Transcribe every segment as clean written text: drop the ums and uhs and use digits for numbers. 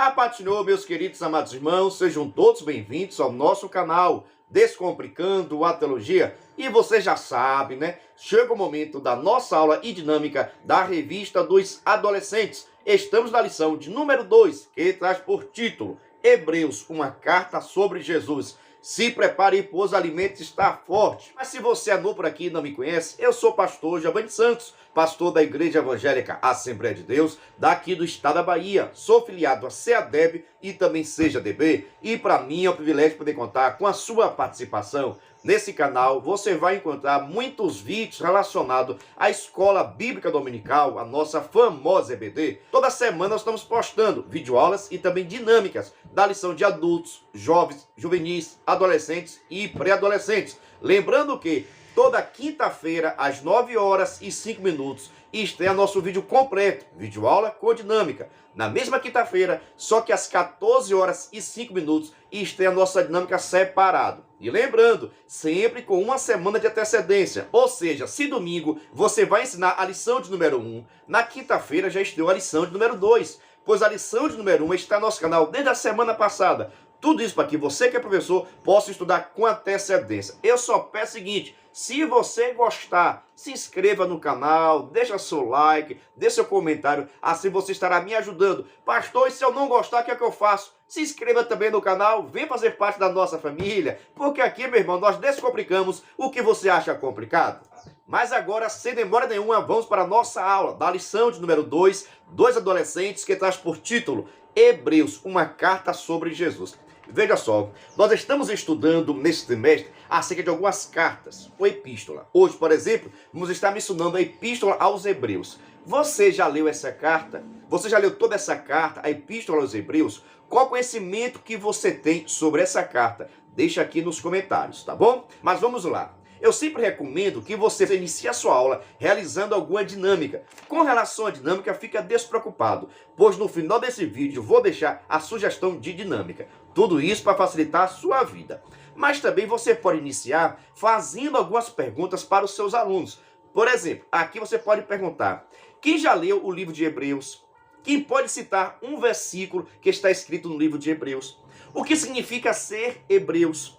A paz do Senhor, meus queridos amados irmãos, sejam todos bem-vindos ao nosso canal Descomplicando a Teologia. E você já sabe, né? Chega o momento da nossa aula e dinâmica da Revista dos Adolescentes. Estamos na lição de número 2, que traz por título Hebreus, uma carta sobre Jesus. Se prepare, pois o alimento está forte. Mas se você é novo por aqui e não me conhece, eu sou o pastor Giovanni Santos, pastor da Igreja Evangélica Assembleia de Deus, daqui do estado da Bahia. Sou filiado a CEADEB e também CEJADB. E para mim é um privilégio poder contar com a sua participação. Nesse canal você vai encontrar muitos vídeos relacionados à Escola Bíblica Dominical, a nossa famosa EBD. Toda semana nós estamos postando videoaulas e também dinâmicas da lição de adultos, jovens, juvenis, adolescentes e pré-adolescentes. Lembrando que toda quinta-feira, às 9h05, estreia nosso vídeo completo, videoaula com dinâmica. Na mesma quinta-feira, só que às 14h05, estreia a nossa dinâmica separado. E lembrando, sempre com uma semana de antecedência. Ou seja, se domingo você vai ensinar a lição de número 1, na quinta-feira já estreou a lição de número 2. Pois a lição de número 1 está no nosso canal desde a semana passada. Tudo isso para que você que é professor possa estudar com antecedência. Eu só peço o seguinte: se você gostar, se inscreva no canal, deixa seu like, deixe seu comentário, assim você estará me ajudando. Pastor, e se eu não gostar, o que é que eu faço? Se inscreva também no canal, vem fazer parte da nossa família, porque aqui, meu irmão, nós descomplicamos o que você acha complicado. Mas agora, sem demora nenhuma, vamos para a nossa aula da lição de número 2, dois adolescentes, que traz por título Hebreus, uma carta sobre Jesus. Veja só, nós estamos estudando neste trimestre acerca de algumas cartas, ou epístola. Hoje, por exemplo, vamos estar mencionando a epístola aos Hebreus. Você já leu essa carta? Você já leu toda essa carta, a epístola aos Hebreus? Qual conhecimento que você tem sobre essa carta? Deixa aqui nos comentários, tá bom? Mas vamos lá. Eu sempre recomendo que você inicie a sua aula realizando alguma dinâmica. Com relação à dinâmica, fica despreocupado, pois no final desse vídeo vou deixar a sugestão de dinâmica. Tudo isso para facilitar a sua vida. Mas também você pode iniciar fazendo algumas perguntas para os seus alunos. Por exemplo, aqui você pode perguntar: quem já leu o livro de Hebreus? Quem pode citar um versículo que está escrito no livro de Hebreus? O que significa ser Hebreus?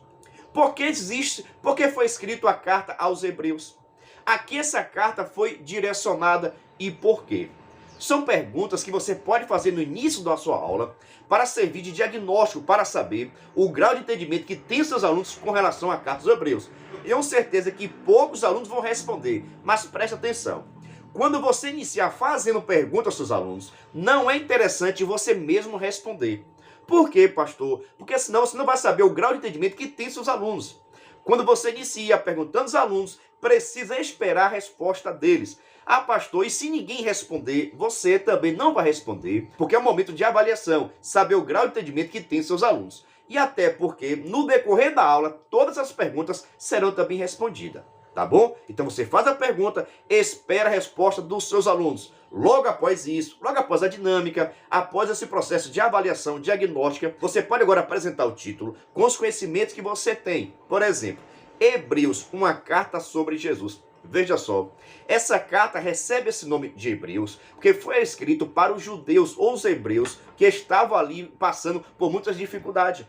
Por que foi escrita a carta aos Hebreus? A que essa carta foi direcionada e por quê? São perguntas que você pode fazer no início da sua aula para servir de diagnóstico, para saber o grau de entendimento que tem seus alunos com relação à carta aos Hebreus. Eu tenho certeza que poucos alunos vão responder, mas preste atenção. Quando você iniciar fazendo perguntas aos seus alunos, não é interessante você mesmo responder. Por quê, pastor? Porque senão você não vai saber o grau de entendimento que tem seus alunos. Quando você inicia perguntando aos alunos, precisa esperar a resposta deles. Ah, pastor, e se ninguém responder, você também não vai responder, porque é um momento de avaliação, saber o grau de entendimento que tem seus alunos. E até porque, no decorrer da aula, todas as perguntas serão também respondidas. Tá bom? Então você faz a pergunta, espera a resposta dos seus alunos. Logo após isso, logo após a dinâmica, após esse processo de avaliação diagnóstica, você pode agora apresentar o título com os conhecimentos que você tem. Por exemplo, Hebreus, uma carta sobre Jesus. Veja só, essa carta recebe esse nome de Hebreus porque foi escrito para os judeus ou os hebreus que estavam ali passando por muitas dificuldades.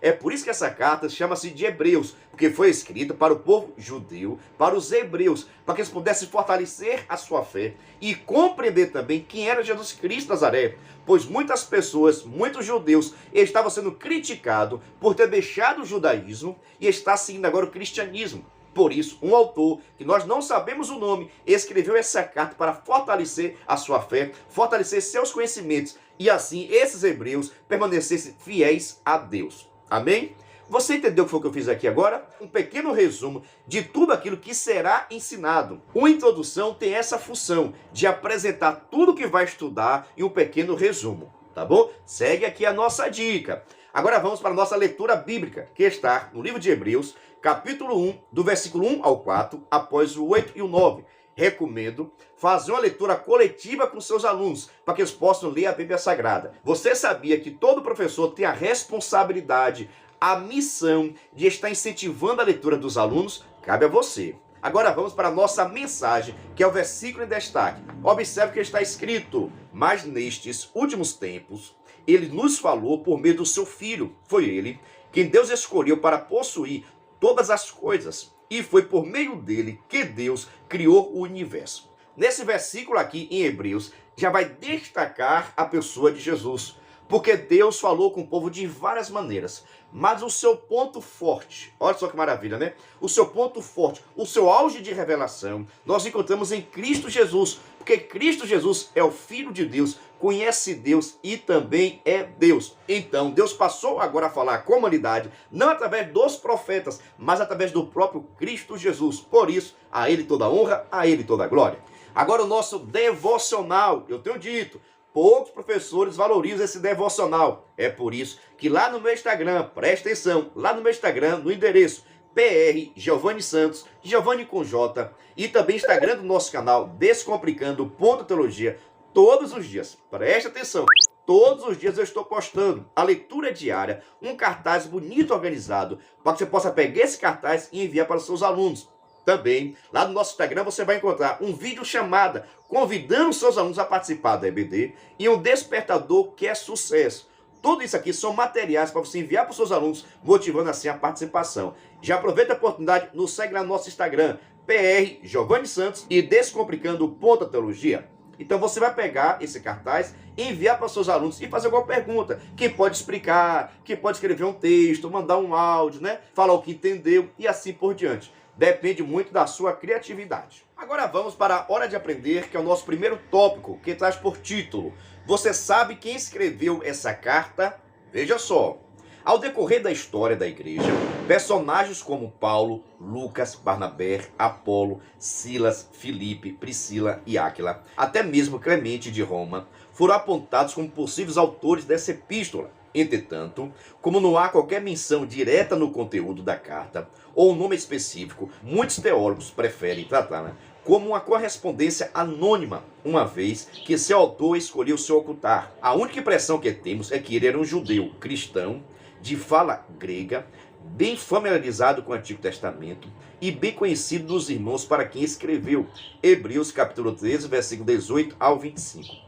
É por isso que essa carta chama-se de Hebreus, porque foi escrita para o povo judeu, para os hebreus, para que eles pudessem fortalecer a sua fé e compreender também quem era Jesus Cristo de Nazaré, pois muitas pessoas, muitos judeus, estavam sendo criticados por ter deixado o judaísmo e está seguindo agora o cristianismo. Por isso, um autor, que nós não sabemos o nome, escreveu essa carta para fortalecer a sua fé, fortalecer seus conhecimentos e assim esses hebreus permanecessem fiéis a Deus. Amém? Você entendeu o que foi que eu fiz aqui agora? Um pequeno resumo de tudo aquilo que será ensinado. Uma introdução tem essa função de apresentar tudo o que vai estudar em um pequeno resumo, tá bom? Segue aqui a nossa dica. Agora vamos para a nossa leitura bíblica, que está no livro de Hebreus, capítulo 1, do versículo 1 ao 4, após o 8 e o 9. Recomendo fazer uma leitura coletiva com seus alunos, para que eles possam ler a Bíblia Sagrada. Você sabia que todo professor tem a responsabilidade, a missão de estar incentivando a leitura dos alunos? Cabe a você. Agora vamos para a nossa mensagem, que é o versículo em destaque. Observe que está escrito: mas nestes últimos tempos ele nos falou por meio do seu Filho. Foi ele quem Deus escolheu para possuir todas as coisas. E foi por meio dele que Deus criou o universo. Nesse versículo aqui em Hebreus, já vai destacar a pessoa de Jesus. Porque Deus falou com o povo de várias maneiras. Mas o seu ponto forte, olha só que maravilha, né? O seu ponto forte, o seu auge de revelação, nós encontramos em Cristo Jesus. Porque Cristo Jesus é o Filho de Deus, conhece Deus e também é Deus. Então, Deus passou agora a falar com a humanidade, não através dos profetas, mas através do próprio Cristo Jesus. Por isso, a Ele toda a honra, a Ele toda a glória. Agora o nosso devocional, eu tenho dito, poucos professores valorizam esse devocional. É por isso que lá no meu Instagram, presta atenção, lá no meu Instagram, no endereço PR Giovanni Santos, Giovanni com J, e também Instagram do nosso canal Descomplicando.teologia, todos os dias, presta atenção, todos os dias eu estou postando a leitura diária, um cartaz bonito organizado, para que você possa pegar esse cartaz e enviar para os seus alunos. Também, lá no nosso Instagram, você vai encontrar um vídeo chamada convidando seus alunos a participar da EBD e um despertador que é sucesso. Tudo isso aqui são materiais para você enviar para os seus alunos, motivando assim a participação. Já aproveita a oportunidade, nos segue lá no nosso Instagram, PR Giovanni Santos e Descomplicando.teologia. Então você vai pegar esse cartaz, enviar para os seus alunos e fazer alguma pergunta. Quem pode explicar, quem pode escrever um texto, mandar um áudio, né? Falar o que entendeu e assim por diante. Depende muito da sua criatividade. Agora vamos para a Hora de Aprender, que é o nosso primeiro tópico, que traz por título: Você sabe quem escreveu essa carta? Veja só. Ao decorrer da história da igreja, personagens como Paulo, Lucas, Barnabé, Apolo, Silas, Filipe, Priscila e Áquila, até mesmo Clemente de Roma, foram apontados como possíveis autores dessa epístola. Entretanto, como não há qualquer menção direta no conteúdo da carta, ou um nome específico, muitos teólogos preferem tratá-la como uma correspondência anônima, uma vez que seu autor escolheu se ocultar. A única impressão que temos é que ele era um judeu cristão, de fala grega, bem familiarizado com o Antigo Testamento e bem conhecido dos irmãos para quem escreveu. Hebreus capítulo 13, versículo 18 ao 25.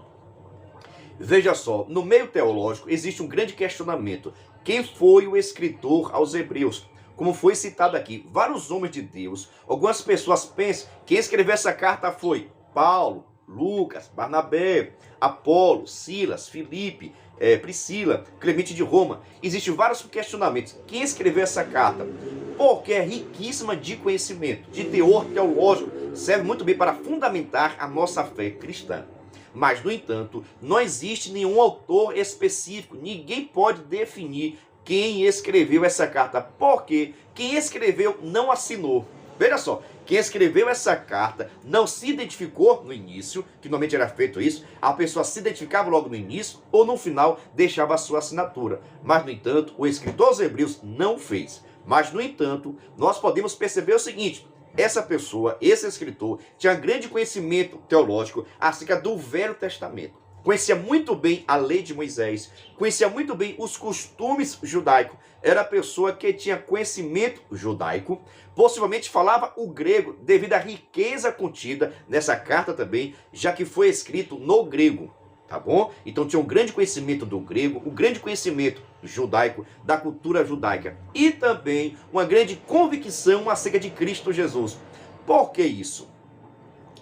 Veja só, no meio teológico existe um grande questionamento. Quem foi o escritor aos Hebreus? Como foi citado aqui, vários homens de Deus, algumas pessoas pensam que quem escreveu essa carta foi Paulo, Lucas, Barnabé, Apolo, Silas, Filipe, Priscila, Clemente de Roma. Existem vários questionamentos. Quem escreveu essa carta? Porque é riquíssima de conhecimento, de teor teológico, serve muito bem para fundamentar a nossa fé cristã. Mas, no entanto, não existe nenhum autor específico, ninguém pode definir quem escreveu essa carta, porque quem escreveu não assinou. Veja só, quem escreveu essa carta não se identificou no início, que normalmente era feito isso, a pessoa se identificava logo no início ou no final deixava a sua assinatura. Mas, no entanto, o escritor aos Hebreus não fez. Mas, no entanto, nós podemos perceber o seguinte: essa pessoa, esse escritor, tinha grande conhecimento teológico acerca do Velho Testamento. Conhecia muito bem a lei de Moisés, conhecia muito bem os costumes judaicos. Era a pessoa que tinha conhecimento judaico, possivelmente falava o grego devido à riqueza contida nessa carta também, já que foi escrito no grego. Tá bom? Então tinha um grande conhecimento do grego, um grande conhecimento judaico, da cultura judaica e também uma grande convicção acerca de Cristo Jesus. Por que isso?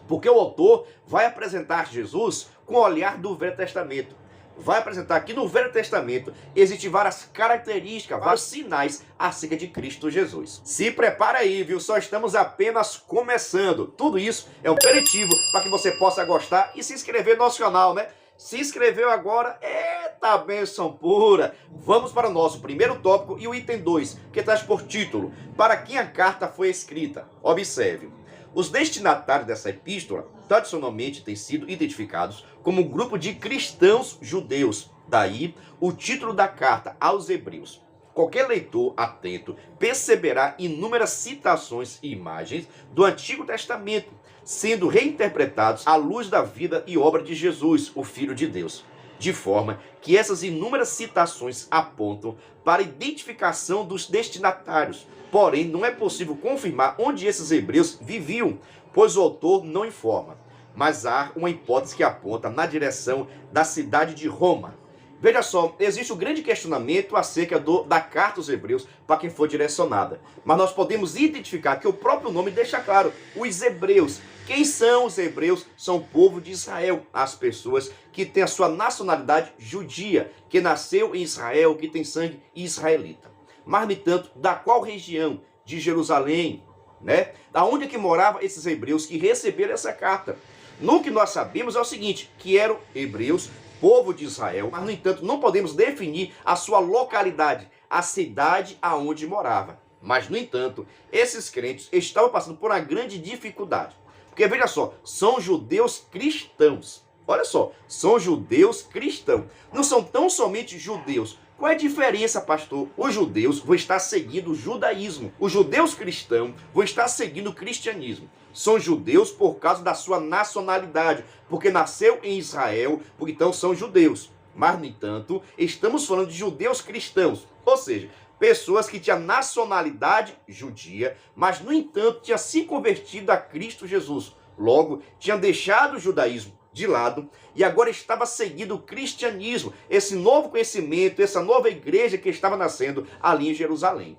Porque o autor vai apresentar Jesus com o olhar do Velho Testamento. Vai apresentar que no Velho Testamento existem várias características, vários sinais acerca de Cristo Jesus. Se prepara aí, viu? Só estamos apenas começando. Tudo isso é um aperitivo para que você possa gostar e se inscrever no nosso canal, né? Se inscreveu agora? Eita, bênção pura! Vamos para o nosso primeiro tópico e o item 2, que traz por título: Para quem a carta foi escrita? Observe. Os destinatários dessa epístola tradicionalmente têm sido identificados como um grupo de cristãos judeus. Daí o título da carta aos Hebreus. Qualquer leitor atento perceberá inúmeras citações e imagens do Antigo Testamento sendo reinterpretados à luz da vida e obra de Jesus, o Filho de Deus, de forma que essas inúmeras citações apontam para a identificação dos destinatários. Porém, não é possível confirmar onde esses hebreus viviam, pois o autor não informa. Mas há uma hipótese que aponta na direção da cidade de Roma. Veja só, existe um grande questionamento acerca da carta aos Hebreus para quem for direcionada. Mas nós podemos identificar que o próprio nome deixa claro, os Hebreus. Quem são os Hebreus? São o povo de Israel, as pessoas que têm a sua nacionalidade judia, que nasceu em Israel, que tem sangue israelita. Mas, no entanto, da qual região? De Jerusalém, né? Da onde é que moravam esses hebreus que receberam essa carta? No que nós sabemos é o seguinte, que eram hebreus, povo de Israel, mas, no entanto, não podemos definir a sua localidade, a cidade aonde morava. Mas, no entanto, esses crentes estavam passando por uma grande dificuldade. Porque, veja só, são judeus cristãos. Olha só, são judeus cristãos. Não são tão somente judeus. Qual é a diferença, pastor? Os judeus vão estar seguindo o judaísmo. Os judeus cristãos vão estar seguindo o cristianismo. São judeus por causa da sua nacionalidade, porque nasceu em Israel, então são judeus. Mas, no entanto, estamos falando de judeus cristãos, ou seja, pessoas que tinham nacionalidade judia, mas, no entanto, tinham se convertido a Cristo Jesus. Logo, tinham deixado o judaísmo de lado e agora estava seguindo o cristianismo, esse novo conhecimento, essa nova igreja que estava nascendo ali em Jerusalém.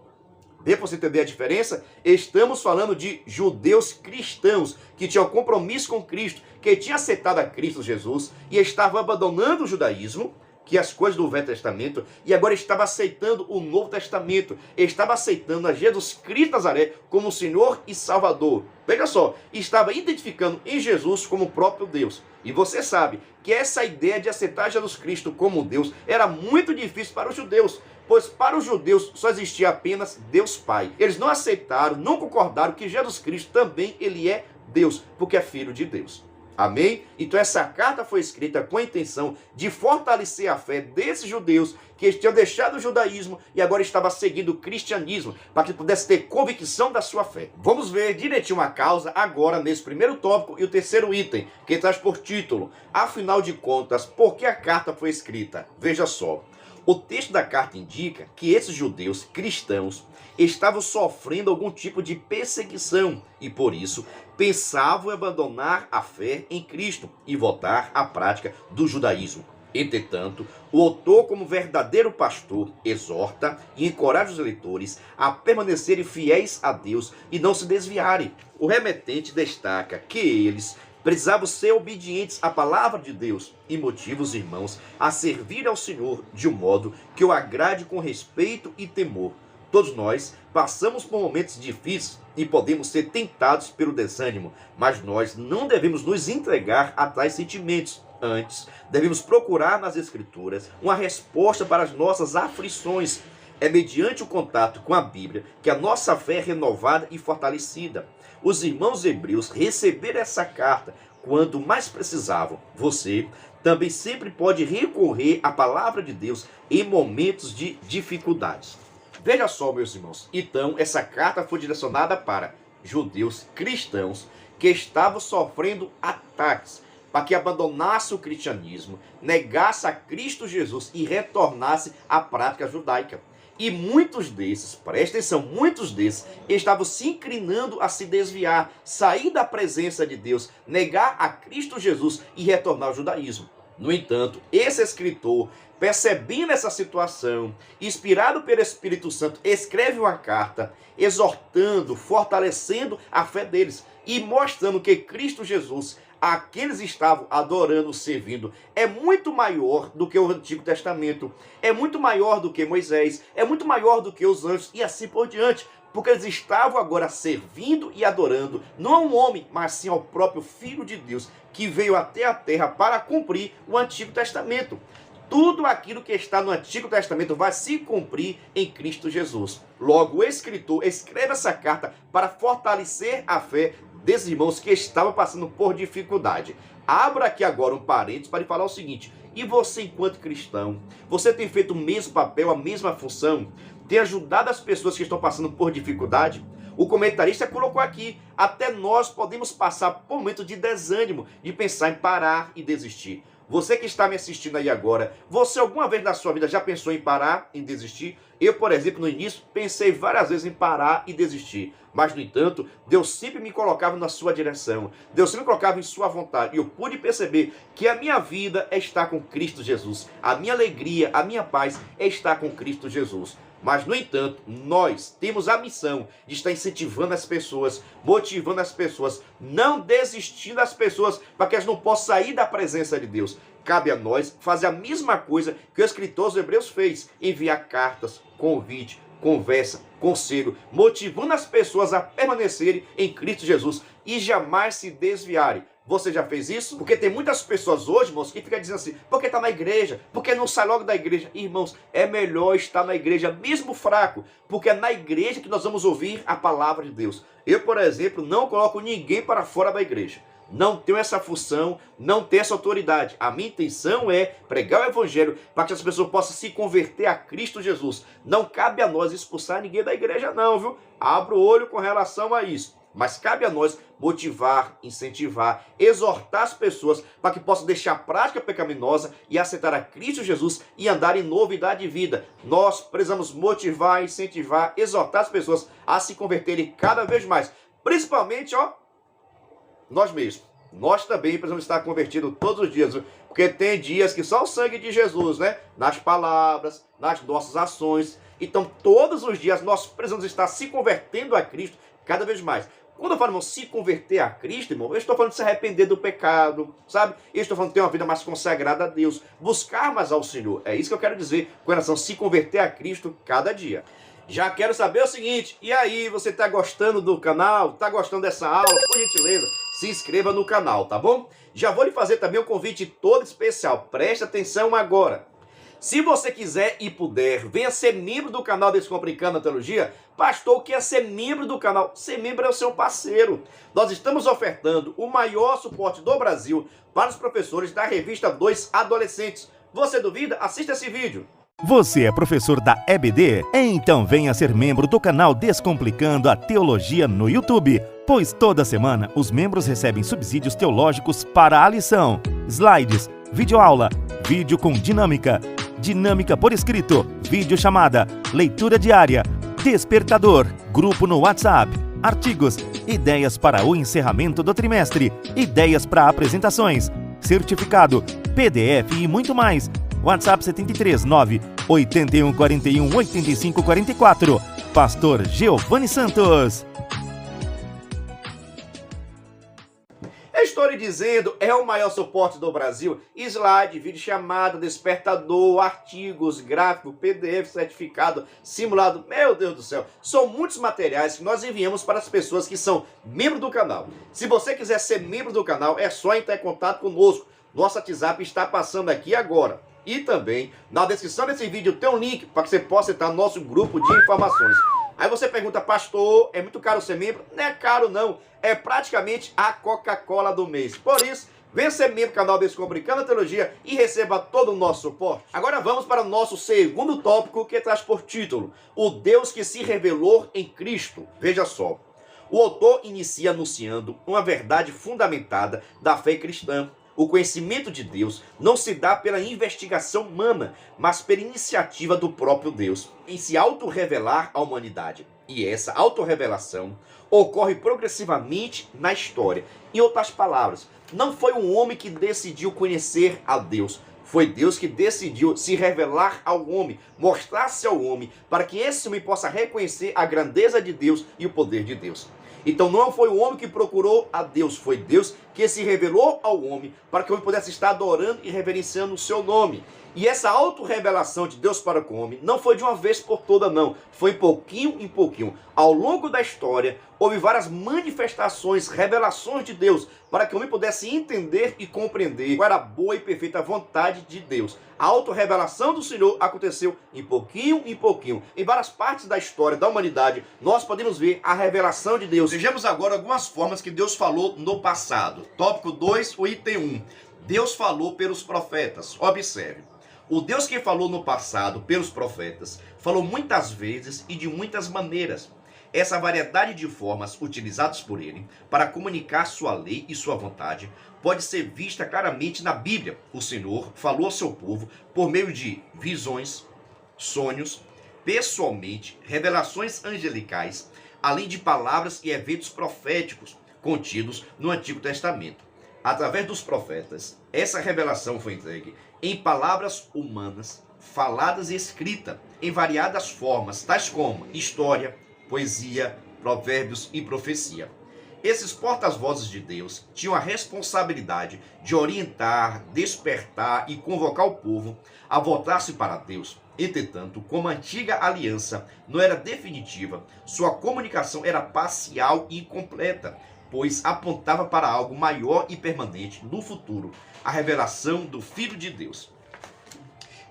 Dê para você entender a diferença? Estamos falando de judeus cristãos que tinham compromisso com Cristo, que tinham aceitado a Cristo Jesus e estavam abandonando o judaísmo, que as coisas do Velho Testamento, e agora estava aceitando o Novo Testamento, estava aceitando a Jesus Cristo de Nazaré como Senhor e Salvador. Veja só, estava identificando em Jesus como o próprio Deus. E você sabe que essa ideia de aceitar Jesus Cristo como Deus era muito difícil para os judeus, pois para os judeus só existia apenas Deus Pai. Eles não aceitaram, não concordaram que Jesus Cristo também ele é Deus, porque é filho de Deus. Amém? Então essa carta foi escrita com a intenção de fortalecer a fé desses judeus que tinham deixado o judaísmo e agora estavam seguindo o cristianismo, para que pudesse ter convicção da sua fé. Vamos ver direitinho a causa agora nesse primeiro tópico e o terceiro item, que traz por título, afinal de contas, por que a carta foi escrita? Veja só, o texto da carta indica que esses judeus cristãos estavam sofrendo algum tipo de perseguição e, por isso, pensavam em abandonar a fé em Cristo e voltar à prática do judaísmo. Entretanto, o autor, como verdadeiro pastor, exorta e encoraja os leitores a permanecerem fiéis a Deus e não se desviarem. O remetente destaca que eles precisavam ser obedientes à palavra de Deus e motiva os irmãos a servir ao Senhor de um modo que o agrade com respeito e temor. Todos nós passamos por momentos difíceis e podemos ser tentados pelo desânimo, mas nós não devemos nos entregar a tais sentimentos. Antes, devemos procurar nas Escrituras uma resposta para as nossas aflições. É mediante o contato com a Bíblia que a nossa fé é renovada e fortalecida. Os irmãos hebreus receberam essa carta quando mais precisavam. Você também sempre pode recorrer à palavra de Deus em momentos de dificuldades. Veja só, meus irmãos, então essa carta foi direcionada para judeus cristãos que estavam sofrendo ataques, para que abandonasse o cristianismo, negasse a Cristo Jesus e retornasse à prática judaica. E muitos desses, presta atenção, muitos desses estavam se inclinando a se desviar, sair da presença de Deus, negar a Cristo Jesus e retornar ao judaísmo. No entanto, esse escritor, percebendo essa situação, inspirado pelo Espírito Santo, escreve uma carta exortando, fortalecendo a fé deles e mostrando que Cristo Jesus, a quem eles estavam adorando, servindo, é muito maior do que o Antigo Testamento, é muito maior do que Moisés, é muito maior do que os anjos e assim por diante, porque eles estavam agora servindo e adorando, não a um homem, mas sim ao próprio Filho de Deus, que veio até a terra para cumprir o Antigo Testamento. Tudo aquilo que está no Antigo Testamento vai se cumprir em Cristo Jesus. Logo, o escritor escreve essa carta para fortalecer a fé desses irmãos que estavam passando por dificuldade. Abra aqui agora um parênteses para lhe falar o seguinte: e você, enquanto cristão, você tem feito o mesmo papel, a mesma função? Tem ajudado as pessoas que estão passando por dificuldade? O comentarista colocou aqui, até nós podemos passar por um momento de desânimo, de pensar em parar e desistir. Você que está me assistindo aí agora, você alguma vez na sua vida já pensou em parar, em desistir? Eu, por exemplo, no início, pensei várias vezes em parar e desistir. Mas, no entanto, Deus sempre me colocava na sua direção. Deus sempre me colocava em sua vontade. E eu pude perceber que a minha vida é estar com Cristo Jesus. A minha alegria, a minha paz é estar com Cristo Jesus. Mas, no entanto, nós temos a missão de estar incentivando as pessoas, motivando as pessoas, não desistindo das pessoas para que elas não possam sair da presença de Deus. Cabe a nós fazer a mesma coisa que o escritor dos Hebreus fez, enviar cartas, convite, conversa, conselho, motivando as pessoas a permanecerem em Cristo Jesus e jamais se desviarem. Você já fez isso? Porque tem muitas pessoas hoje, irmãos, que ficam dizendo assim, porque está na igreja, porque não sai logo da igreja. Irmãos, é melhor estar na igreja, mesmo fraco, porque é na igreja que nós vamos ouvir a palavra de Deus. Eu, por exemplo, não coloco ninguém para fora da igreja. Não tenho essa função, não tenho essa autoridade. A minha intenção é pregar o evangelho para que as pessoas possam se converter a Cristo Jesus. Não cabe a nós expulsar ninguém da igreja não, viu? Abra o olho com relação a isso. Mas cabe a nós motivar, incentivar, exortar as pessoas para que possam deixar a prática pecaminosa e aceitar a Cristo Jesus e andar em novidade de vida. Nós precisamos motivar, incentivar, exortar as pessoas a se converterem cada vez mais. Principalmente, nós mesmos. Nós também precisamos estar convertidos todos os dias, viu? Porque tem dias que só o sangue de Jesus, né? Nas palavras, nas nossas ações. Então, todos os dias nós precisamos estar se convertendo a Cristo cada vez mais. Quando eu falo, irmão, se converter a Cristo, irmão, eu estou falando de se arrepender do pecado, sabe? Eu estou falando de ter uma vida mais consagrada a Deus, buscar mais ao Senhor. É isso que eu quero dizer com relação a se converter a Cristo cada dia. Já quero saber o seguinte, e aí, você está gostando do canal? Está gostando dessa aula? Por gentileza, se inscreva no canal, tá bom? Já vou lhe fazer também um convite todo especial, preste atenção agora. Se você quiser e puder, venha ser membro do canal Descomplicando a Teologia. Pastor, o que é ser membro do canal? Ser membro é o seu parceiro. Nós estamos ofertando o maior suporte do Brasil para os professores da revista 2 Adolescentes. Você duvida? Assista esse vídeo. Você é professor da EBD? Então venha ser membro do canal Descomplicando a Teologia no YouTube, pois toda semana os membros recebem subsídios teológicos para a lição, slides, videoaula, vídeo com dinâmica, dinâmica por escrito, vídeo chamada, leitura diária, despertador, grupo no WhatsApp, artigos, ideias para o encerramento do trimestre, ideias para apresentações, certificado, PDF e muito mais. WhatsApp 73 9 81 41 85 44. Pastor Giovanni Santos. Estou lhe dizendo, é o maior suporte do Brasil. Slide, vídeo chamada, despertador, artigos, gráfico, PDF, certificado, simulado. Meu Deus do céu, são muitos materiais que nós enviamos para as pessoas que são membros do canal. Se você quiser ser membro do canal, é só entrar em contato conosco. Nosso WhatsApp está passando aqui agora. E também, na descrição desse vídeo tem um link para que você possa entrar no nosso grupo de informações. Aí você pergunta, pastor, é muito caro ser membro? Não é caro não, é praticamente a Coca-Cola do mês. Por isso, venha ser membro do canal Descomplicando a Teologia e receba todo o nosso suporte. Agora vamos para o nosso segundo tópico, que traz por título, o Deus que se revelou em Cristo. Veja só, o autor inicia anunciando uma verdade fundamentada da fé cristã. O conhecimento de Deus não se dá pela investigação humana, mas pela iniciativa do próprio Deus, em se autorrevelar à humanidade. E essa autorrevelação ocorre progressivamente na história. Em outras palavras, não foi um homem que decidiu conhecer a Deus, foi Deus que decidiu se revelar ao homem, mostrar-se ao homem, para que esse homem possa reconhecer a grandeza de Deus e o poder de Deus. Então não foi o homem que procurou a Deus, foi Deus que se revelou ao homem para que o homem pudesse estar adorando e reverenciando o seu nome. E essa autorrevelação de Deus para com o homem não foi de uma vez por toda não, foi pouquinho em pouquinho. Ao longo da história, houve várias manifestações, revelações de Deus, para que o homem pudesse entender e compreender qual era a boa e perfeita vontade de Deus. A autorrevelação do Senhor aconteceu em pouquinho. Em várias partes da história da humanidade, nós podemos ver a revelação de Deus. Vejamos agora algumas formas que Deus falou no passado. Tópico 2, o item 1. Deus falou pelos profetas. Observe. O Deus que falou no passado pelos profetas, falou muitas vezes e de muitas maneiras. Essa variedade de formas utilizadas por ele para comunicar sua lei e sua vontade pode ser vista claramente na Bíblia. O Senhor falou ao seu povo por meio de visões, sonhos, pessoalmente, revelações angelicais, além de palavras e eventos proféticos contidos no Antigo Testamento. Através dos profetas, essa revelação foi entregue em palavras humanas, faladas e escritas em variadas formas, tais como história, poesia, provérbios e profecia. Esses porta-vozes de Deus tinham a responsabilidade de orientar, despertar e convocar o povo a voltar-se para Deus. Entretanto, como a antiga aliança não era definitiva, sua comunicação era parcial e incompleta, pois apontava para algo maior e permanente no futuro, a revelação do Filho de Deus.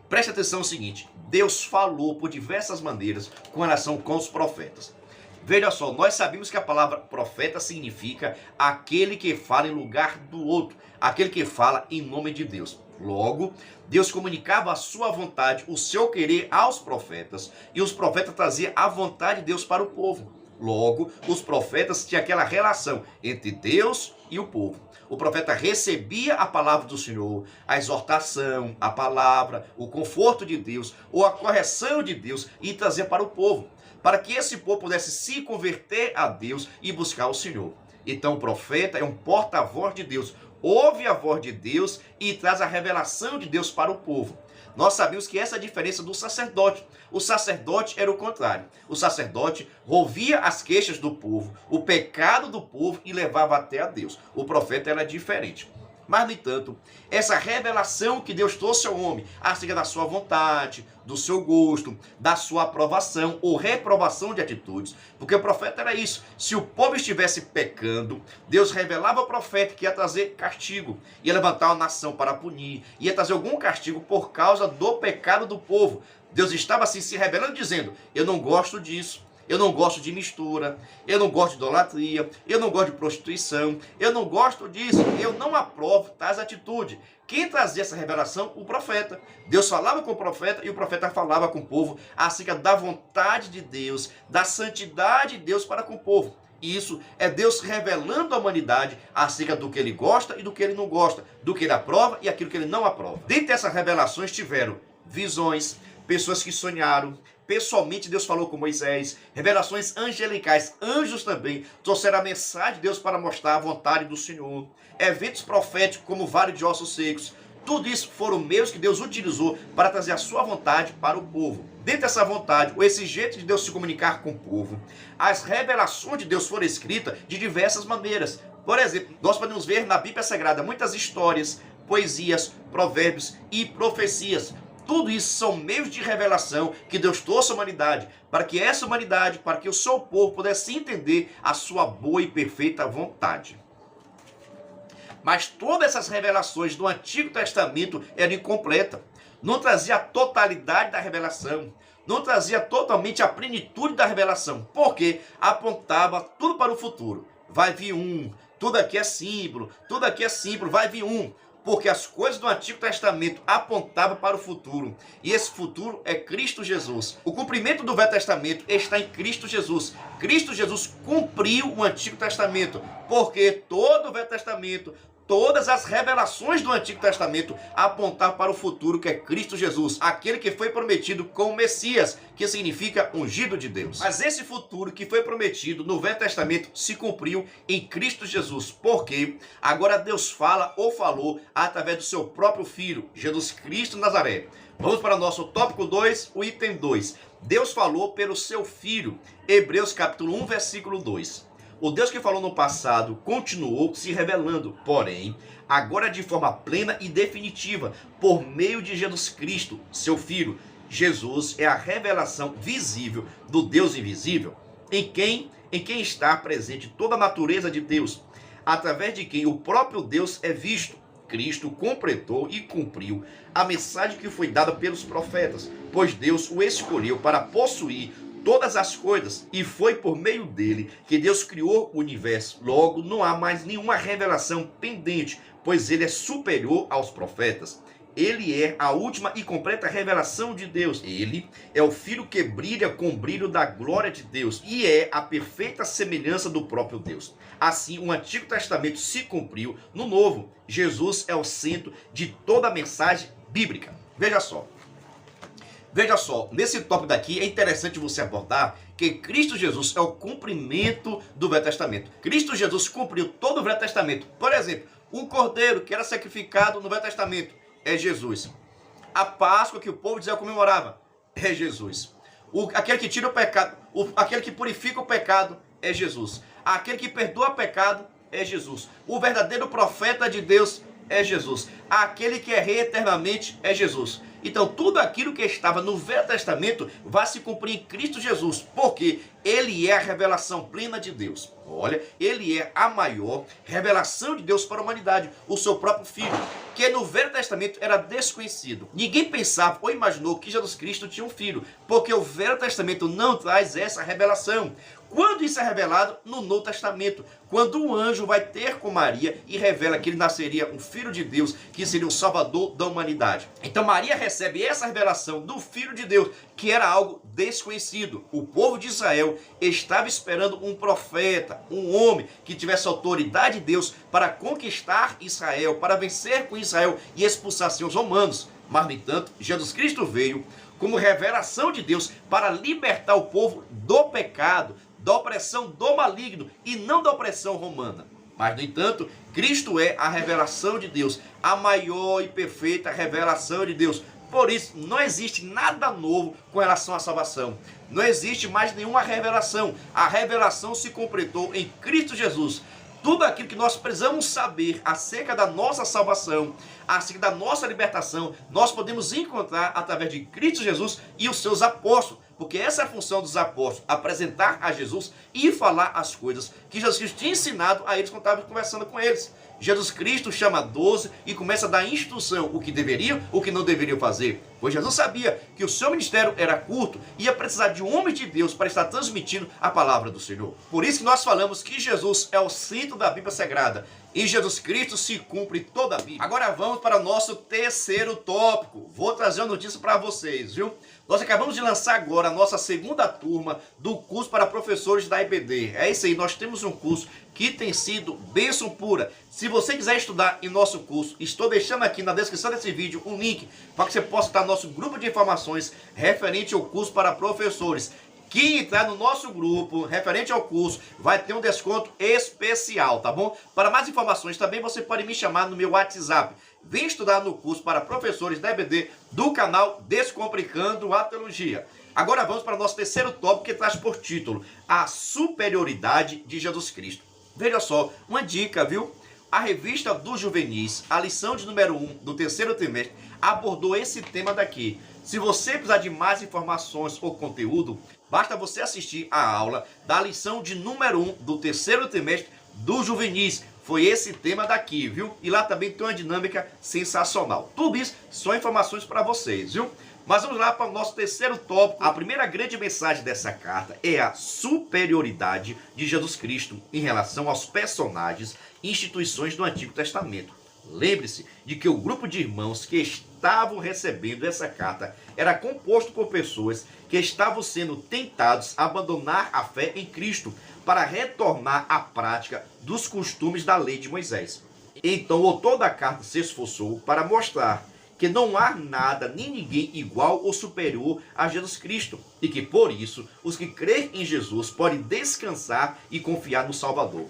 Preste atenção no seguinte: Deus falou por diversas maneiras com relação com os profetas. Veja só, nós sabemos que a palavra profeta significa aquele que fala em lugar do outro, aquele que fala em nome de Deus. Logo, Deus comunicava a sua vontade, o seu querer aos profetas, e os profetas traziam a vontade de Deus para o povo. Logo, os profetas tinham aquela relação entre Deus e o povo. O profeta recebia a palavra do Senhor, a exortação, a palavra, o conforto de Deus, ou a correção de Deus, e trazia para o povo, para que esse povo pudesse se converter a Deus e buscar o Senhor. Então o profeta é um porta-voz de Deus, ouve a voz de Deus e traz a revelação de Deus para o povo. Nós sabemos que essa é a diferença do sacerdote. O sacerdote era o contrário. O sacerdote ouvia as queixas do povo, o pecado do povo e levava até a Deus. O profeta era diferente. Mas, no entanto, essa revelação que Deus trouxe ao homem acerca da sua vontade, do seu gosto, da sua aprovação ou reprovação de atitudes, porque o profeta era isso. Se o povo estivesse pecando, Deus revelava ao profeta que ia trazer castigo, ia levantar uma nação para punir, ia trazer algum castigo por causa do pecado do povo. Deus estava assim se revelando, dizendo: eu não gosto disso. Eu não gosto de mistura, eu não gosto de idolatria, eu não gosto de prostituição, eu não gosto disso, eu não aprovo tais atitudes. Quem trazia essa revelação? O profeta. Deus falava com o profeta e o profeta falava com o povo acerca da vontade de Deus, da santidade de Deus para com o povo. E isso é Deus revelando à humanidade acerca do que ele gosta e do que ele não gosta, do que ele aprova e aquilo que ele não aprova. Dentre essas revelações tiveram visões, pessoas que sonharam. Pessoalmente Deus falou com Moisés, revelações angelicais, anjos também trouxeram a mensagem de Deus para mostrar a vontade do Senhor, eventos proféticos como o vale de ossos secos. Tudo isso foram meios que Deus utilizou para trazer a sua vontade para o povo. Dentro dessa vontade, ou esse jeito de Deus se comunicar com o povo, as revelações de Deus foram escritas de diversas maneiras. Por exemplo, nós podemos ver na Bíblia Sagrada muitas histórias, poesias, provérbios e profecias. Tudo isso são meios de revelação que Deus trouxe à humanidade, para que essa humanidade, para que o seu povo pudesse entender a sua boa e perfeita vontade. Mas todas essas revelações do Antigo Testamento eram incompletas. Não trazia a totalidade da revelação, não trazia totalmente a plenitude da revelação, porque apontava tudo para o futuro. Vai vir um, tudo aqui é símbolo, vai vir um. Porque as coisas do Antigo Testamento apontavam para o futuro. E esse futuro é Cristo Jesus. O cumprimento do Velho Testamento está em Cristo Jesus. Cristo Jesus cumpriu o Antigo Testamento. Porque todo o Velho Testamento, todas as revelações do Antigo Testamento apontavam para o futuro, que é Cristo Jesus, aquele que foi prometido como Messias, que significa ungido de Deus. Mas esse futuro que foi prometido no Velho Testamento se cumpriu em Cristo Jesus, porque agora Deus fala ou falou através do seu próprio Filho, Jesus Cristo Nazaré. Vamos para o nosso tópico 2, o item 2. Deus falou pelo seu Filho, Hebreus capítulo 1, versículo 2. O Deus que falou no passado continuou se revelando, porém, agora de forma plena e definitiva, por meio de Jesus Cristo, seu Filho. Jesus é a revelação visível do Deus invisível, em quem está presente toda a natureza de Deus, através de quem o próprio Deus é visto. Cristo completou e cumpriu a mensagem que foi dada pelos profetas, pois Deus o escolheu para possuir todas as coisas, e foi por meio dele que Deus criou o universo. Logo, não há mais nenhuma revelação pendente, pois ele é superior aos profetas. Ele é a última e completa revelação de Deus. Ele é o Filho que brilha com o brilho da glória de Deus e é a perfeita semelhança do próprio Deus. Assim, o Antigo Testamento se cumpriu no Novo. Jesus é o centro de toda a mensagem bíblica. Veja só, nesse tópico daqui é interessante você abordar que Cristo Jesus é o cumprimento do Velho Testamento. Cristo Jesus cumpriu todo o Velho Testamento. Por exemplo, o cordeiro que era sacrificado no Velho Testamento é Jesus. A Páscoa que o povo de Israel comemorava é Jesus. Aquele que tira o pecado, aquele que purifica o pecado é Jesus. Aquele que perdoa o pecado é Jesus. O verdadeiro profeta de Deus é Jesus. Aquele que é rei eternamente é Jesus. Então tudo aquilo que estava no Velho Testamento vai se cumprir em Cristo Jesus, porque ele é a revelação plena de Deus. Olha, ele é a maior revelação de Deus para a humanidade, o seu próprio Filho, que no Velho Testamento era desconhecido. Ninguém pensava ou imaginou que Jesus Cristo tinha um filho, porque o Velho Testamento não traz essa revelação. Quando isso é revelado? No Novo Testamento, quando um anjo vai ter com Maria e revela que ele nasceria um filho de Deus, que seria o Salvador da humanidade. Então Maria recebe essa revelação do Filho de Deus, que era algo desconhecido. O povo de Israel estava esperando um profeta, um homem que tivesse autoridade de Deus para conquistar Israel, para vencer com Israel e expulsar os romanos. Mas, no entanto, Jesus Cristo veio como revelação de Deus para libertar o povo do pecado, da opressão do maligno e não da opressão romana. Mas, no entanto, Cristo é a revelação de Deus, a maior e perfeita revelação de Deus. Por isso, não existe nada novo com relação à salvação. Não existe mais nenhuma revelação. A revelação se completou em Cristo Jesus. Tudo aquilo que nós precisamos saber acerca da nossa salvação, acerca da nossa libertação, nós podemos encontrar através de Cristo Jesus e os seus apóstolos. Porque essa é a função dos apóstolos, apresentar a Jesus e falar as coisas que Jesus Cristo tinha ensinado a eles quando estava conversando com eles. Jesus Cristo chama 12 e começa a dar instrução, o que deveriam, o que não deveriam fazer. Pois Jesus sabia que o seu ministério era curto e ia precisar de um homem de Deus para estar transmitindo a palavra do Senhor. Por isso que nós falamos que Jesus é o centro da Bíblia Sagrada. Em Jesus Cristo se cumpre toda a Bíblia. Agora vamos para o nosso terceiro tópico. Vou trazer uma notícia para vocês, viu? Nós acabamos de lançar agora a nossa segunda turma do curso para professores da EBD. É isso aí, nós temos um curso que tem sido bênção pura. Se você quiser estudar em nosso curso, estou deixando aqui na descrição desse vídeo um link para que você possa estar no nosso grupo de informações referente ao curso para professores. Quem entrar no nosso grupo, referente ao curso, vai ter um desconto especial, tá bom? Para mais informações também você pode me chamar no meu WhatsApp. Vem estudar no curso para professores da EBD do canal Descomplicando a Teologia. Agora vamos para o nosso terceiro tópico que traz por título a superioridade de Jesus Cristo. Veja só, uma dica, viu? A revista dos juvenis, a lição de número 1 do terceiro trimestre, abordou esse tema daqui. Se você precisar de mais informações ou conteúdo, basta você assistir a aula da lição de número 1 do terceiro trimestre dos juvenis. Foi esse tema daqui, viu? E lá também tem uma dinâmica sensacional. Tudo isso são informações para vocês, viu? Mas vamos lá para o nosso terceiro tópico. A primeira grande mensagem dessa carta é a superioridade de Jesus Cristo em relação aos personagens e instituições do Antigo Testamento. Lembre-se de que o grupo de irmãos que estavam recebendo essa carta era composto por pessoas que estavam sendo tentados a abandonar a fé em Cristo para retornar à prática dos costumes da lei de Moisés. Então o autor da carta se esforçou para mostrar que não há nada nem ninguém igual ou superior a Jesus Cristo e que por isso os que creem em Jesus podem descansar e confiar no Salvador.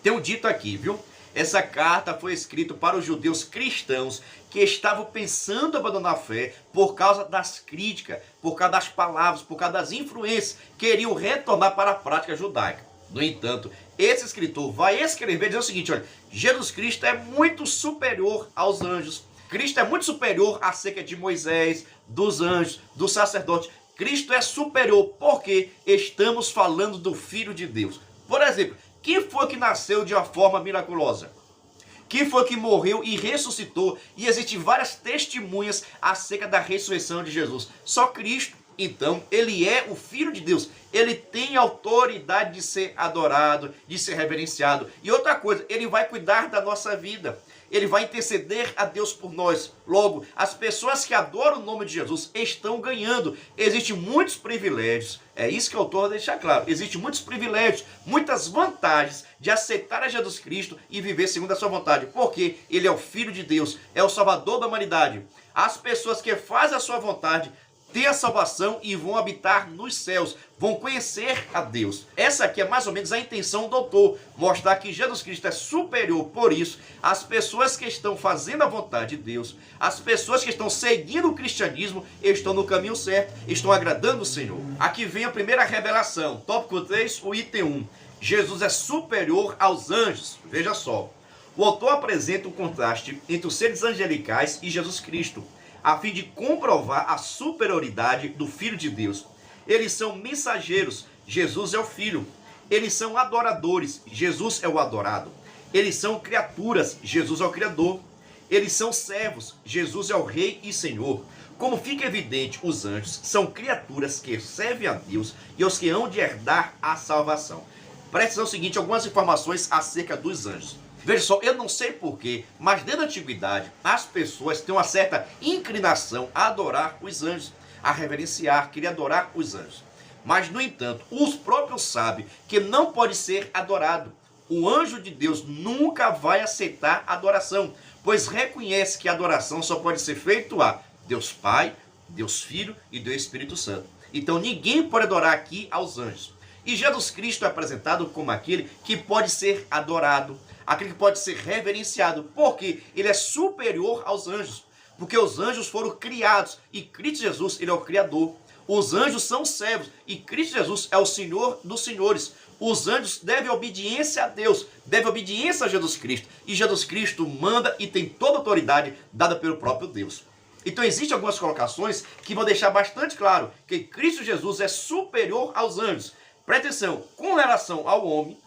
Tem um dito aqui, viu? Essa carta foi escrita para os judeus cristãos que estavam pensando em abandonar a fé por causa das críticas, por causa das palavras, por causa das influências, queriam retornar para a prática judaica. No entanto, esse escritor vai escrever dizendo o seguinte, olha, Jesus Cristo é muito superior aos anjos, Cristo é muito superior acerca de Moisés, dos anjos, dos sacerdotes. Cristo é superior porque estamos falando do Filho de Deus. Por exemplo, quem foi que nasceu de uma forma miraculosa? Quem foi que morreu e ressuscitou? E existem várias testemunhas acerca da ressurreição de Jesus. Só Cristo. Então, ele é o Filho de Deus. Ele tem autoridade de ser adorado, de ser reverenciado. E outra coisa, ele vai cuidar da nossa vida. Ele vai interceder a Deus por nós. Logo, as pessoas que adoram o nome de Jesus estão ganhando. Existem muitos privilégios. É isso que o autor deixa claro. Existem muitos privilégios, muitas vantagens de aceitar a Jesus Cristo e viver segundo a sua vontade. Porque ele é o Filho de Deus, é o Salvador da humanidade. As pessoas que fazem a sua vontade têm a salvação e vão habitar nos céus, vão conhecer a Deus. Essa aqui é mais ou menos a intenção do autor, mostrar que Jesus Cristo é superior. Por isso, as pessoas que estão fazendo a vontade de Deus, as pessoas que estão seguindo o cristianismo, estão no caminho certo, estão agradando o Senhor. Aqui vem a primeira revelação, tópico 3, o item 1. Jesus é superior aos anjos. Veja só, o autor apresenta um contraste entre os seres angelicais e Jesus Cristo, a fim de comprovar a superioridade do Filho de Deus. Eles são mensageiros, Jesus é o Filho. Eles são adoradores, Jesus é o adorado. Eles são criaturas, Jesus é o Criador. Eles são servos, Jesus é o Rei e Senhor. Como fica evidente, os anjos são criaturas que servem a Deus e os que hão de herdar a salvação. Preste atenção no seguinte, algumas informações acerca dos anjos. Veja só, eu não sei porquê, mas desde a antiguidade, as pessoas têm uma certa inclinação a adorar os anjos, a reverenciar, querer adorar os anjos. Mas, no entanto, os próprios sabem que não pode ser adorado. O anjo de Deus nunca vai aceitar adoração, pois reconhece que a adoração só pode ser feita a Deus Pai, Deus Filho e Deus Espírito Santo. Então, ninguém pode adorar aqui aos anjos. E Jesus Cristo é apresentado como aquele que pode ser adorado, aquele que pode ser reverenciado, porque ele é superior aos anjos, porque os anjos foram criados e Cristo Jesus, ele é o Criador. Os anjos são servos e Cristo Jesus é o Senhor dos senhores. Os anjos devem obediência a Deus, devem obediência a Jesus Cristo, e Jesus Cristo manda e tem toda a autoridade dada pelo próprio Deus. Então existem algumas colocações que vão deixar bastante claro que Cristo Jesus é superior aos anjos. Presta atenção, com relação ao homem,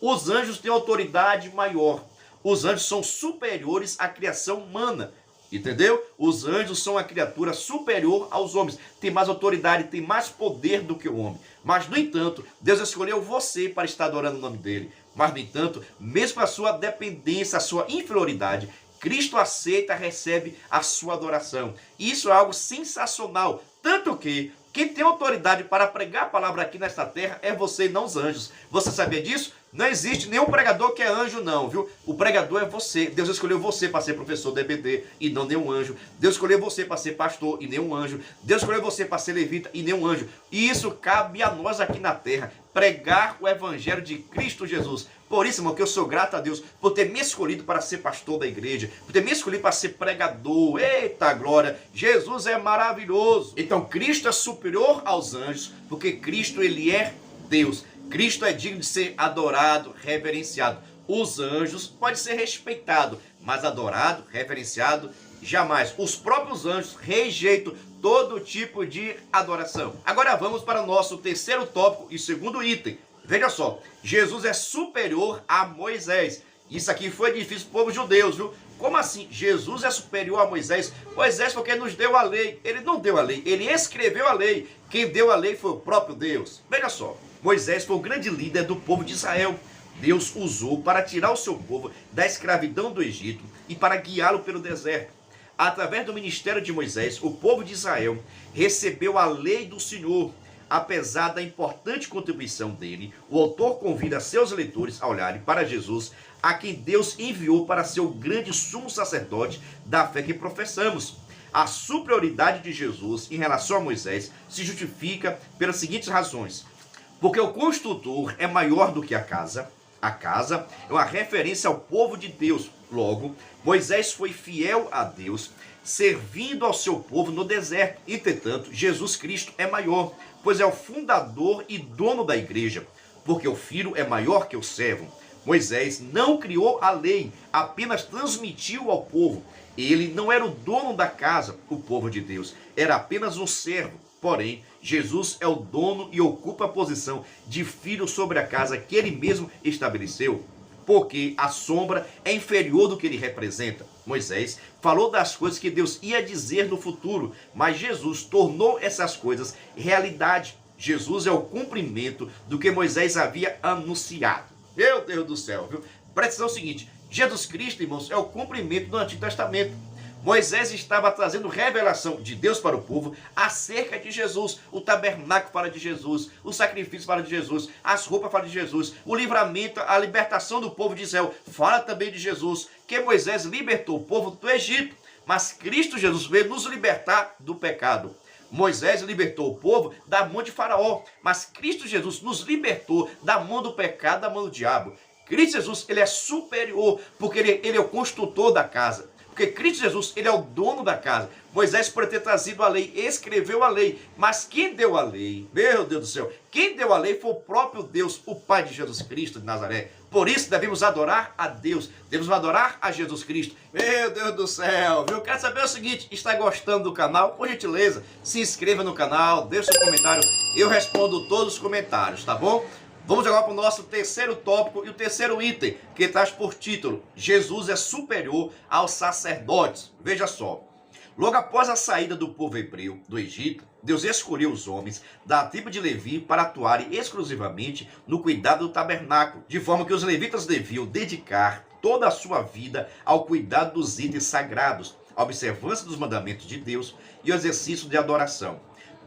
os anjos têm autoridade maior. Os anjos são superiores à criação humana. Entendeu? Os anjos são a criatura superior aos homens. Tem mais autoridade, tem mais poder do que o homem. Mas, no entanto, Deus escolheu você para estar adorando o nome dele. Mas, no entanto, mesmo com a sua dependência, a sua inferioridade, Cristo aceita, recebe a sua adoração. E isso é algo sensacional. Tanto que quem tem autoridade para pregar a palavra aqui nesta terra é você e não os anjos. Você sabia disso? Não existe nenhum pregador que é anjo não, viu? O pregador é você. Deus escolheu você para ser professor da EBD e não nenhum anjo. Deus escolheu você para ser pastor e nenhum anjo. Deus escolheu você para ser levita e nenhum anjo. E isso cabe a nós aqui na terra, pregar o evangelho de Cristo Jesus. Por isso, irmão, que eu sou grato a Deus por ter me escolhido para ser pastor da igreja, por ter me escolhido para ser pregador. Eita glória! Jesus é maravilhoso. Então, Cristo é superior aos anjos, porque Cristo, ele é Deus. Cristo é digno de ser adorado, reverenciado. Os anjos podem ser respeitados, mas adorado, reverenciado, jamais. Os próprios anjos rejeitam todo tipo de adoração. Agora vamos para o nosso terceiro tópico e segundo item. Veja só, Jesus é superior a Moisés. Isso aqui foi difícil para o povo judeu, viu? Como assim? Jesus é superior a Moisés? Moisés porque nos deu a lei. Ele não deu a lei, ele escreveu a lei. Quem deu a lei foi o próprio Deus. Veja só, Moisés foi o grande líder do povo de Israel. Deus usou para tirar o seu povo da escravidão do Egito e para guiá-lo pelo deserto. Através do ministério de Moisés, o povo de Israel recebeu a lei do Senhor. Apesar da importante contribuição dele, o autor convida seus leitores a olharem para Jesus, a quem Deus enviou para ser o grande sumo sacerdote da fé que professamos. A superioridade de Jesus em relação a Moisés se justifica pelas seguintes razões. Porque o construtor é maior do que a casa. A casa é uma referência ao povo de Deus. Logo, Moisés foi fiel a Deus, servindo ao seu povo no deserto. Entretanto, Jesus Cristo é maior, pois é o fundador e dono da igreja, porque o filho é maior que o servo. Moisés não criou a lei, apenas transmitiu ao povo. Ele não era o dono da casa, o povo de Deus, era apenas um servo. Porém, Jesus é o dono e ocupa a posição de filho sobre a casa que ele mesmo estabeleceu. porque a sombra é inferior do que ele representa. Moisés falou das coisas que Deus ia dizer no futuro, mas Jesus tornou essas coisas realidade. Jesus é o cumprimento do que Moisés havia anunciado. Meu Deus do céu, viu? Presta atenção, é o seguinte, Jesus Cristo, irmãos, é o cumprimento do Antigo Testamento. Moisés estava trazendo revelação de Deus para o povo acerca de Jesus. O tabernáculo fala de Jesus, o sacrifício fala de Jesus, as roupas falam de Jesus, o livramento, a libertação do povo de Israel fala também de Jesus, que Moisés libertou o povo do Egito, mas Cristo Jesus veio nos libertar do pecado. Moisés libertou o povo da mão de Faraó, mas Cristo Jesus nos libertou da mão do pecado, da mão do diabo. Cristo Jesus, ele é superior, porque ele é o construtor da casa. Porque Cristo Jesus, ele é o dono da casa. Moisés pode ter trazido a lei, escreveu a lei, mas quem deu a lei? Meu Deus do céu, quem deu a lei foi o próprio Deus, o Pai de Jesus Cristo de Nazaré. Por isso devemos adorar a Deus, devemos adorar a Jesus Cristo. Meu Deus do céu, viu? Quero saber o seguinte, está gostando do canal? Por gentileza, se inscreva no canal, deixe seu comentário, eu respondo todos os comentários, tá bom? Vamos agora para o nosso terceiro tópico e o terceiro item, que traz por título: Jesus é superior aos sacerdotes. Veja só, logo após a saída do povo hebreu do Egito, Deus escolheu os homens da tribo de Levi para atuarem exclusivamente no cuidado do tabernáculo, de forma que os levitas deviam dedicar toda a sua vida ao cuidado dos itens sagrados, à observância dos mandamentos de Deus e ao exercício de adoração.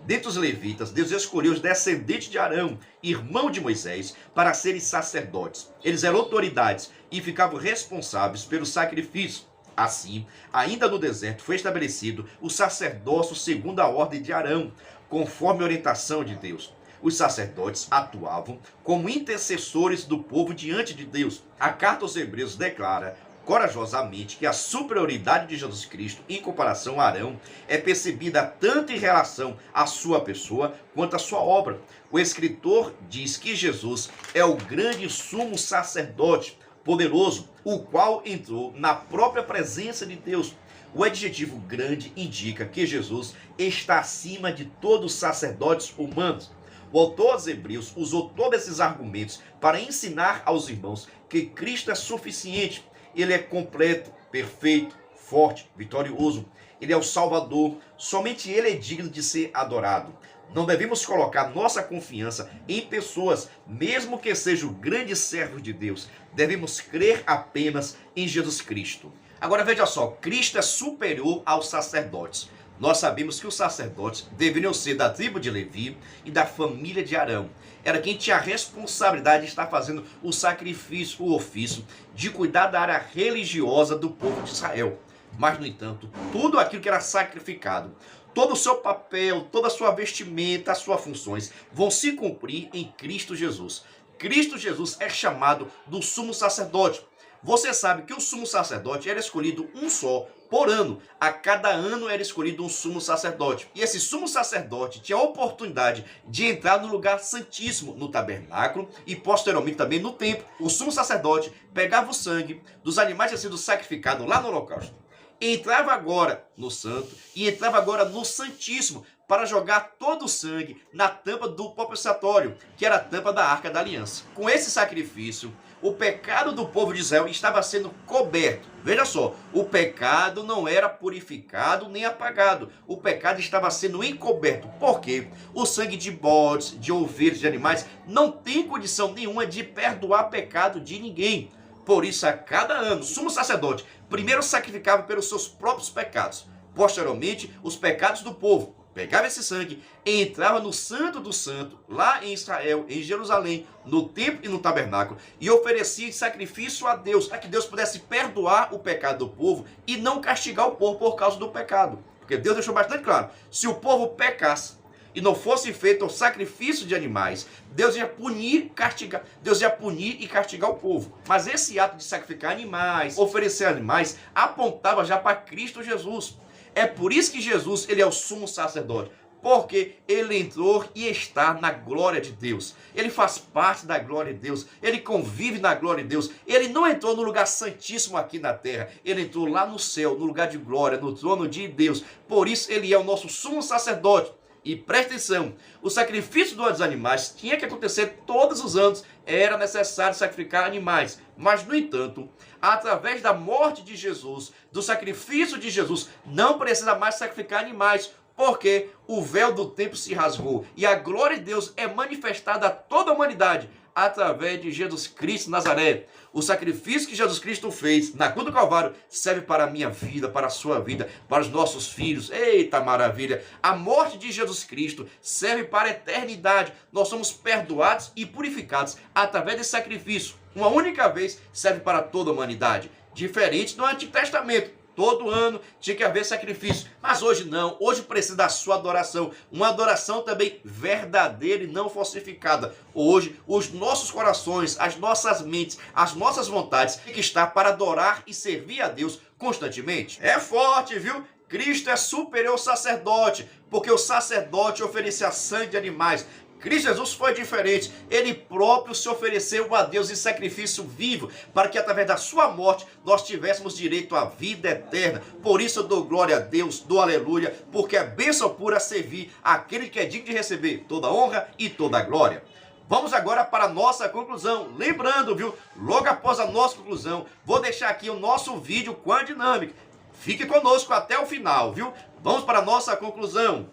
Dentre os levitas, Deus escolheu os descendentes de Arão, irmão de Moisés, para serem sacerdotes. Eles eram autoridades e ficavam responsáveis pelo sacrifício. Assim, ainda no deserto, foi estabelecido o sacerdócio segundo a ordem de Arão, conforme a orientação de Deus. Os sacerdotes atuavam como intercessores do povo diante de Deus. A carta aos Hebreus declara corajosamente que a superioridade de Jesus Cristo em comparação a Arão é percebida tanto em relação à sua pessoa quanto à sua obra. O escritor diz que Jesus é o grande sumo sacerdote poderoso, o qual entrou na própria presença de Deus. O adjetivo grande indica que Jesus está acima de todos os sacerdotes humanos. O autor aos Hebreus usou todos esses argumentos para ensinar aos irmãos que Cristo é suficiente. Ele é completo, perfeito, forte, vitorioso. Ele é o Salvador. Somente Ele é digno de ser adorado. Não devemos colocar nossa confiança em pessoas, mesmo que sejam grandes servos de Deus. Devemos crer apenas em Jesus Cristo. Agora veja só, Cristo é superior aos sacerdotes. Nós sabemos que os sacerdotes deveriam ser da tribo de Levi e da família de Arão. Era quem tinha a responsabilidade de estar fazendo o sacrifício, o ofício, de cuidar da área religiosa do povo de Israel. Mas, no entanto, tudo aquilo que era sacrificado, todo o seu papel, toda a sua vestimenta, as suas funções, vão se cumprir em Cristo Jesus. Cristo Jesus é chamado do sumo sacerdote. Você sabe que o sumo sacerdote era escolhido um só por ano. A cada ano era escolhido um sumo sacerdote. E esse sumo sacerdote tinha a oportunidade de entrar no lugar santíssimo, no tabernáculo e posteriormente também no templo. O sumo sacerdote pegava o sangue dos animais que tinham sido sacrificados lá no holocausto, entrava agora no santo e entrava agora no santíssimo para jogar todo o sangue na tampa do propiciatório, que era a tampa da Arca da Aliança. Com esse sacrifício, o pecado do povo de Israel estava sendo coberto. Veja só, o pecado não era purificado nem apagado. O pecado estava sendo encoberto. Por quê? O sangue de bodes, de ovelhas, de animais não tem condição nenhuma de perdoar pecado de ninguém. Por isso, a cada ano, o sumo sacerdote primeiro sacrificava pelos seus próprios pecados. Posteriormente, os pecados do povo. Pegava esse sangue e entrava no Santo do Santo, lá em Israel, em Jerusalém, no templo e no tabernáculo, e oferecia sacrifício a Deus, para que Deus pudesse perdoar o pecado do povo e não castigar o povo por causa do pecado. Porque Deus deixou bastante claro, se o povo pecasse e não fosse feito o sacrifício de animais, Deus ia punir, castigar, Deus ia punir e castigar o povo. Mas esse ato de sacrificar animais, oferecer animais, apontava já para Cristo Jesus. É por isso que Jesus, ele é o sumo sacerdote, porque ele entrou e está na glória de Deus. Ele faz parte da glória de Deus, ele convive na glória de Deus. Ele não entrou no lugar santíssimo aqui na terra, ele entrou lá no céu, no lugar de glória, no trono de Deus. Por isso ele é o nosso sumo sacerdote. E presta atenção, o sacrifício dos animais tinha que acontecer todos os anos, era necessário sacrificar animais. Mas, no entanto, através da morte de Jesus, do sacrifício de Jesus, não precisa mais sacrificar animais, porque o véu do templo se rasgou e a glória de Deus é manifestada a toda a humanidade através de Jesus Cristo Nazaré. O sacrifício que Jesus Cristo fez na cruz do Calvário serve para a minha vida, para a sua vida, para os nossos filhos. Eita maravilha! A morte de Jesus Cristo serve para a eternidade. Nós somos perdoados e purificados através desse sacrifício. Uma única vez serve para toda a humanidade. Diferente do Antigo Testamento. Todo ano tinha que haver sacrifício, mas hoje não, hoje precisa da sua adoração, uma adoração também verdadeira e não falsificada. Hoje, os nossos corações, as nossas mentes, as nossas vontades têm que estar para adorar e servir a Deus constantemente. É forte, viu? Cristo é superior ao sacerdote, porque o sacerdote oferecia sangue de animais. Cristo Jesus foi diferente, ele próprio se ofereceu a Deus em sacrifício vivo, para que através da sua morte nós tivéssemos direito à vida eterna. Por isso eu dou glória a Deus, dou aleluia, porque é bênção pura servir aquele que é digno de receber toda honra e toda glória. Vamos agora para a nossa conclusão. Lembrando, viu, logo após a nossa conclusão, vou deixar aqui o nosso vídeo com a dinâmica. Fique conosco até o final, viu? Vamos para a nossa conclusão.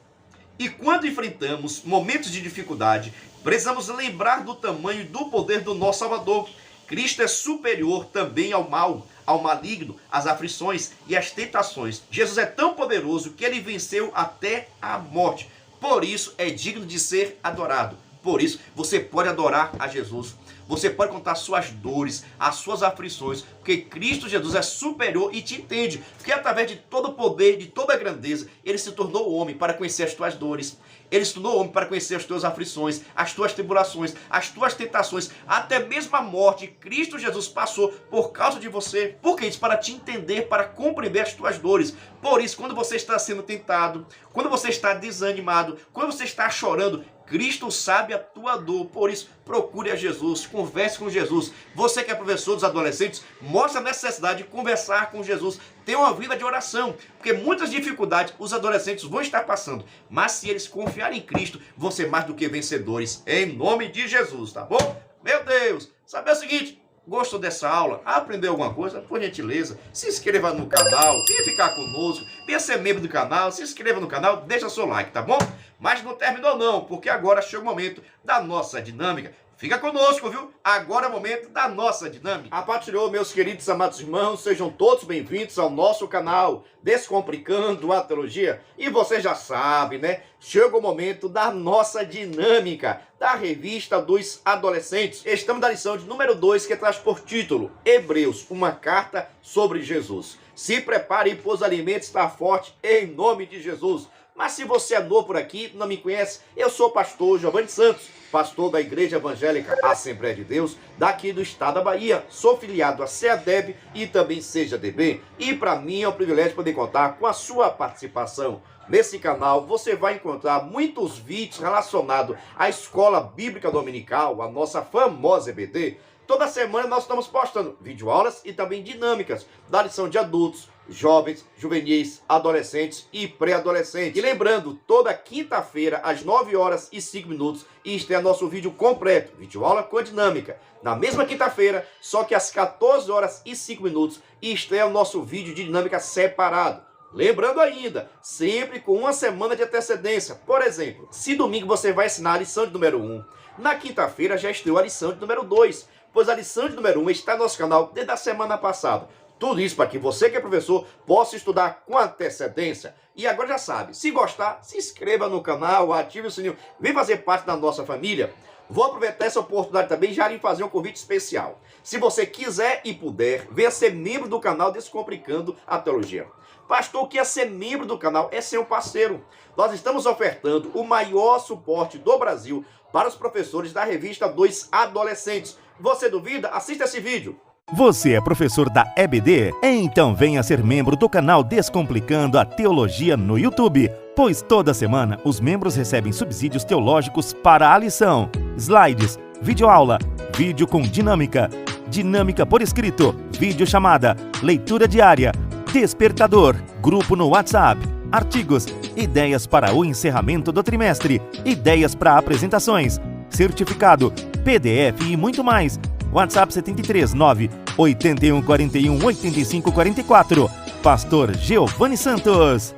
E quando enfrentamos momentos de dificuldade, precisamos lembrar do tamanho e do poder do nosso Salvador. Cristo é superior também ao mal, ao maligno, às aflições e às tentações. Jesus é tão poderoso que ele venceu até a morte. Por isso é digno de ser adorado. Por isso você pode adorar a Jesus. Você pode contar suas dores, as suas aflições, porque Cristo Jesus é superior e te entende. Porque através de todo o poder, de toda a grandeza, ele se tornou homem para conhecer as tuas dores. Ele se tornou homem para conhecer as tuas aflições, as tuas tribulações, as tuas tentações, até mesmo a morte. Cristo Jesus passou por causa de você. Por que isso? Para te entender, para compreender as tuas dores. Por isso, quando você está sendo tentado, quando você está desanimado, quando você está chorando, Cristo sabe a tua dor, por isso procure a Jesus, converse com Jesus. Você que é professor dos adolescentes, mostre a necessidade de conversar com Jesus. Tenha uma vida de oração, porque muitas dificuldades os adolescentes vão estar passando. Mas se eles confiarem em Cristo, vão ser mais do que vencedores, em nome de Jesus, tá bom? Meu Deus, sabe o seguinte? Gostou dessa aula? Aprendeu alguma coisa? Por gentileza, se inscreva no canal, venha ficar conosco, venha ser membro do canal, se inscreva no canal, deixa seu like, tá bom? Mas não terminou não, porque agora chega o momento da nossa dinâmica. Fica conosco, viu? Agora é o momento da nossa dinâmica. A paz do Senhor, meus queridos amados irmãos, sejam todos bem-vindos ao nosso canal Descomplicando a Teologia. E você já sabe, né? Chega o momento da nossa dinâmica da revista dos adolescentes. Estamos na lição de número 2, que traz por título Hebreus, uma carta sobre Jesus. Se prepare, pois o alimento está forte em nome de Jesus. Mas se você é novo por aqui, não me conhece, eu sou o pastor Giovanni Santos, pastor da Igreja Evangélica Assembleia de Deus, daqui do estado da Bahia. Sou filiado a CEADEB e também CEJADB. E para mim é um privilégio poder contar com a sua participação. Nesse canal você vai encontrar muitos vídeos relacionados à Escola Bíblica Dominical, a nossa famosa EBD. Toda semana nós estamos postando videoaulas e também dinâmicas da lição de adultos, jovens, juvenis, adolescentes e pré-adolescentes. E lembrando, toda quinta-feira, às 9h05, estreia nosso vídeo completo, videoaula com a dinâmica. Na mesma quinta-feira, só que às 14h05, estreia o nosso vídeo de dinâmica separado. Lembrando ainda, sempre com uma semana de antecedência. Por exemplo, se domingo você vai ensinar a lição de número 1, na quinta-feira já estreou a lição de número 2, pois a lição de número 1 está no nosso canal desde a semana passada. Tudo isso para que você que é professor possa estudar com antecedência. E agora já sabe, se gostar, se inscreva no canal, ative o sininho, vem fazer parte da nossa família. Vou aproveitar essa oportunidade também já lhe fazer um convite especial. Se você quiser e puder, venha ser membro do canal Descomplicando a Teologia. Pastor, o que é ser membro do canal? É ser um parceiro. Nós estamos ofertando o maior suporte do Brasil para os professores da revista dos adolescentes. Você duvida? Assista esse vídeo. Você é professor da EBD? Então venha ser membro do canal Descomplicando a Teologia no YouTube, pois toda semana os membros recebem subsídios teológicos para a lição, slides, videoaula, vídeo com dinâmica, dinâmica por escrito, videochamada, leitura diária, despertador, grupo no WhatsApp, artigos, ideias para o encerramento do trimestre, ideias para apresentações, certificado, PDF e muito mais. WhatsApp 73 9 81 41 85 44. Pastor Giovanni Santos.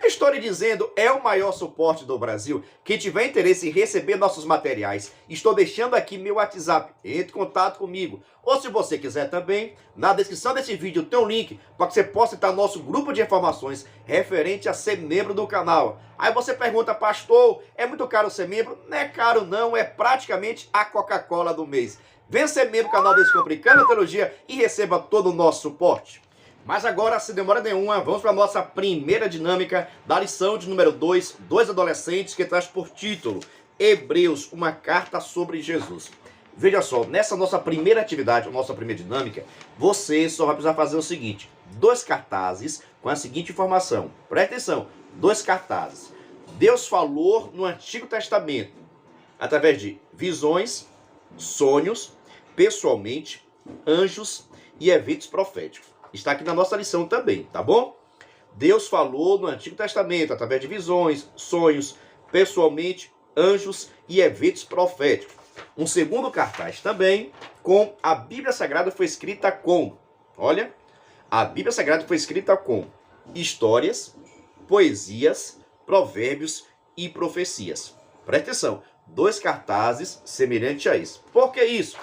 Estou lhe dizendo, é o maior suporte do Brasil. Quem tiver interesse em receber nossos materiais, estou deixando aqui meu WhatsApp. Entre em contato comigo. Ou se você quiser também, na descrição desse vídeo tem um link para que você possa entrar no nosso grupo de informações referente a ser membro do canal. Aí você pergunta, pastor, é muito caro ser membro? Não é caro não, é praticamente a Coca-Cola do mês. Venha ser membro do canal Descomplicando a Teologia e receba todo o nosso suporte. Mas agora, sem demora nenhuma, vamos para a nossa primeira dinâmica da lição de número 2, dois adolescentes, que traz por título Hebreus, uma carta sobre Jesus. Veja só, nessa nossa primeira atividade, nossa primeira dinâmica, você só vai precisar fazer o seguinte, 2 cartazes com a seguinte informação. Presta atenção, 2 cartazes. Deus falou no Antigo Testamento, através de visões, sonhos, pessoalmente, anjos e eventos proféticos. Está aqui na nossa lição também, tá bom? Deus falou no Antigo Testamento, através de visões, sonhos, pessoalmente, anjos e eventos proféticos. Um segundo cartaz também, com a Bíblia Sagrada foi escrita com, olha, a Bíblia Sagrada foi escrita com histórias, poesias, provérbios e profecias. Presta atenção, 2 cartazes semelhantes a isso. Por que isso?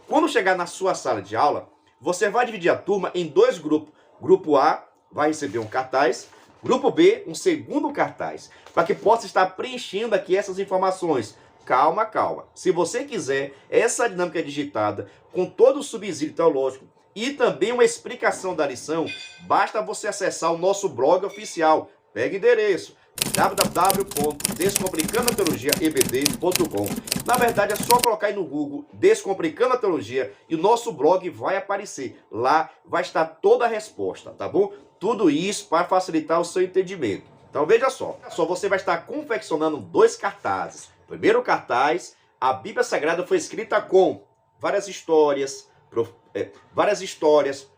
Quando chegar na sua sala de aula, você vai dividir a turma em 2 grupos. Grupo A vai receber um cartaz, grupo B um segundo cartaz, para que possa estar preenchendo aqui essas informações. Calma, calma. Se você quiser essa dinâmica digitada com todo o subsídio teológico e também uma explicação da lição, basta você acessar o nosso blog oficial. Pega o endereço www.descomplicandoateologiaebd.com. Na verdade, é só colocar aí no Google Descomplicando a Teologia e o nosso blog vai aparecer. Lá vai estar toda a resposta, tá bom? Tudo isso para facilitar o seu entendimento. Então veja só, você vai estar confeccionando 2 cartazes. Primeiro cartaz, a Bíblia Sagrada foi escrita com várias histórias,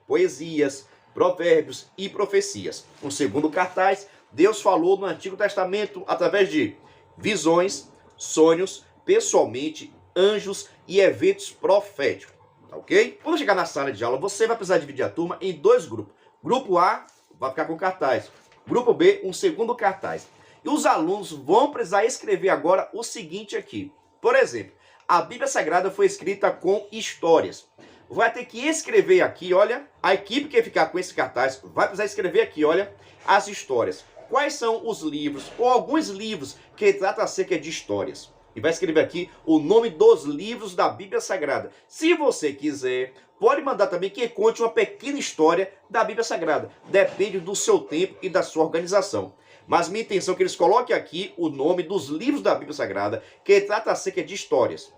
poesias, provérbios e profecias. O segundo cartaz, Deus falou no Antigo Testamento através de visões, sonhos, pessoalmente, anjos e eventos proféticos. Tá ok? Quando chegar na sala de aula, você vai precisar dividir a turma em 2 grupos. Grupo A vai ficar com cartaz. Grupo B, um segundo cartaz. E os alunos vão precisar escrever agora o seguinte aqui. Por exemplo, a Bíblia Sagrada foi escrita com histórias. Vai ter que escrever aqui, olha, a equipe que ficar com esse cartaz vai precisar escrever aqui, olha, as histórias. Quais são os livros, ou alguns livros, que tratam acerca de histórias. E vai escrever aqui o nome dos livros da Bíblia Sagrada. Se você quiser, pode mandar também que conte uma pequena história da Bíblia Sagrada. Depende do seu tempo e da sua organização. Mas minha intenção é que eles coloquem aqui o nome dos livros da Bíblia Sagrada, que trata acerca de histórias.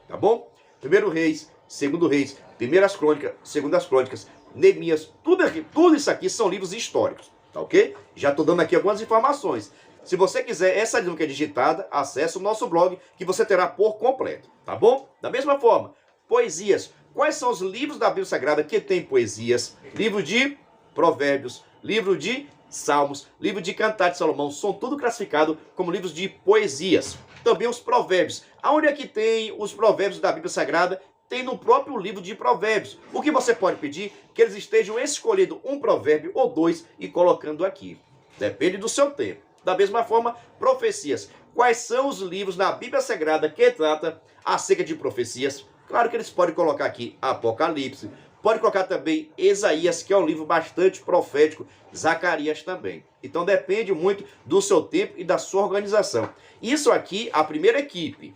Tá bom? 1 Reis, 2 Reis, 1 Crônicas, 2 Crônicas, Neemias, tudo isso aqui são livros históricos. Tá ok? Já estou dando aqui algumas informações. Se você quiser essa dinâmica digitada, acesse o nosso blog que você terá por completo. Tá bom? Da mesma forma, poesias. Quais são os livros da Bíblia Sagrada que tem poesias? Livro de Provérbios, livro de Salmos, livro de Cantar de Salomão. São tudo classificados como livros de poesias. Também os provérbios. Aonde é que tem os provérbios da Bíblia Sagrada? Tem no próprio livro de Provérbios. O que você pode pedir? Que eles estejam escolhendo um provérbio ou 2 e colocando aqui. Depende do seu tempo. Da mesma forma, profecias. Quais são os livros na Bíblia Sagrada que trata acerca de profecias? Claro que eles podem colocar aqui Apocalipse. Pode colocar também Isaías, que é um livro bastante profético. Zacarias também. Então depende muito do seu tempo e da sua organização. Isso aqui, a primeira equipe.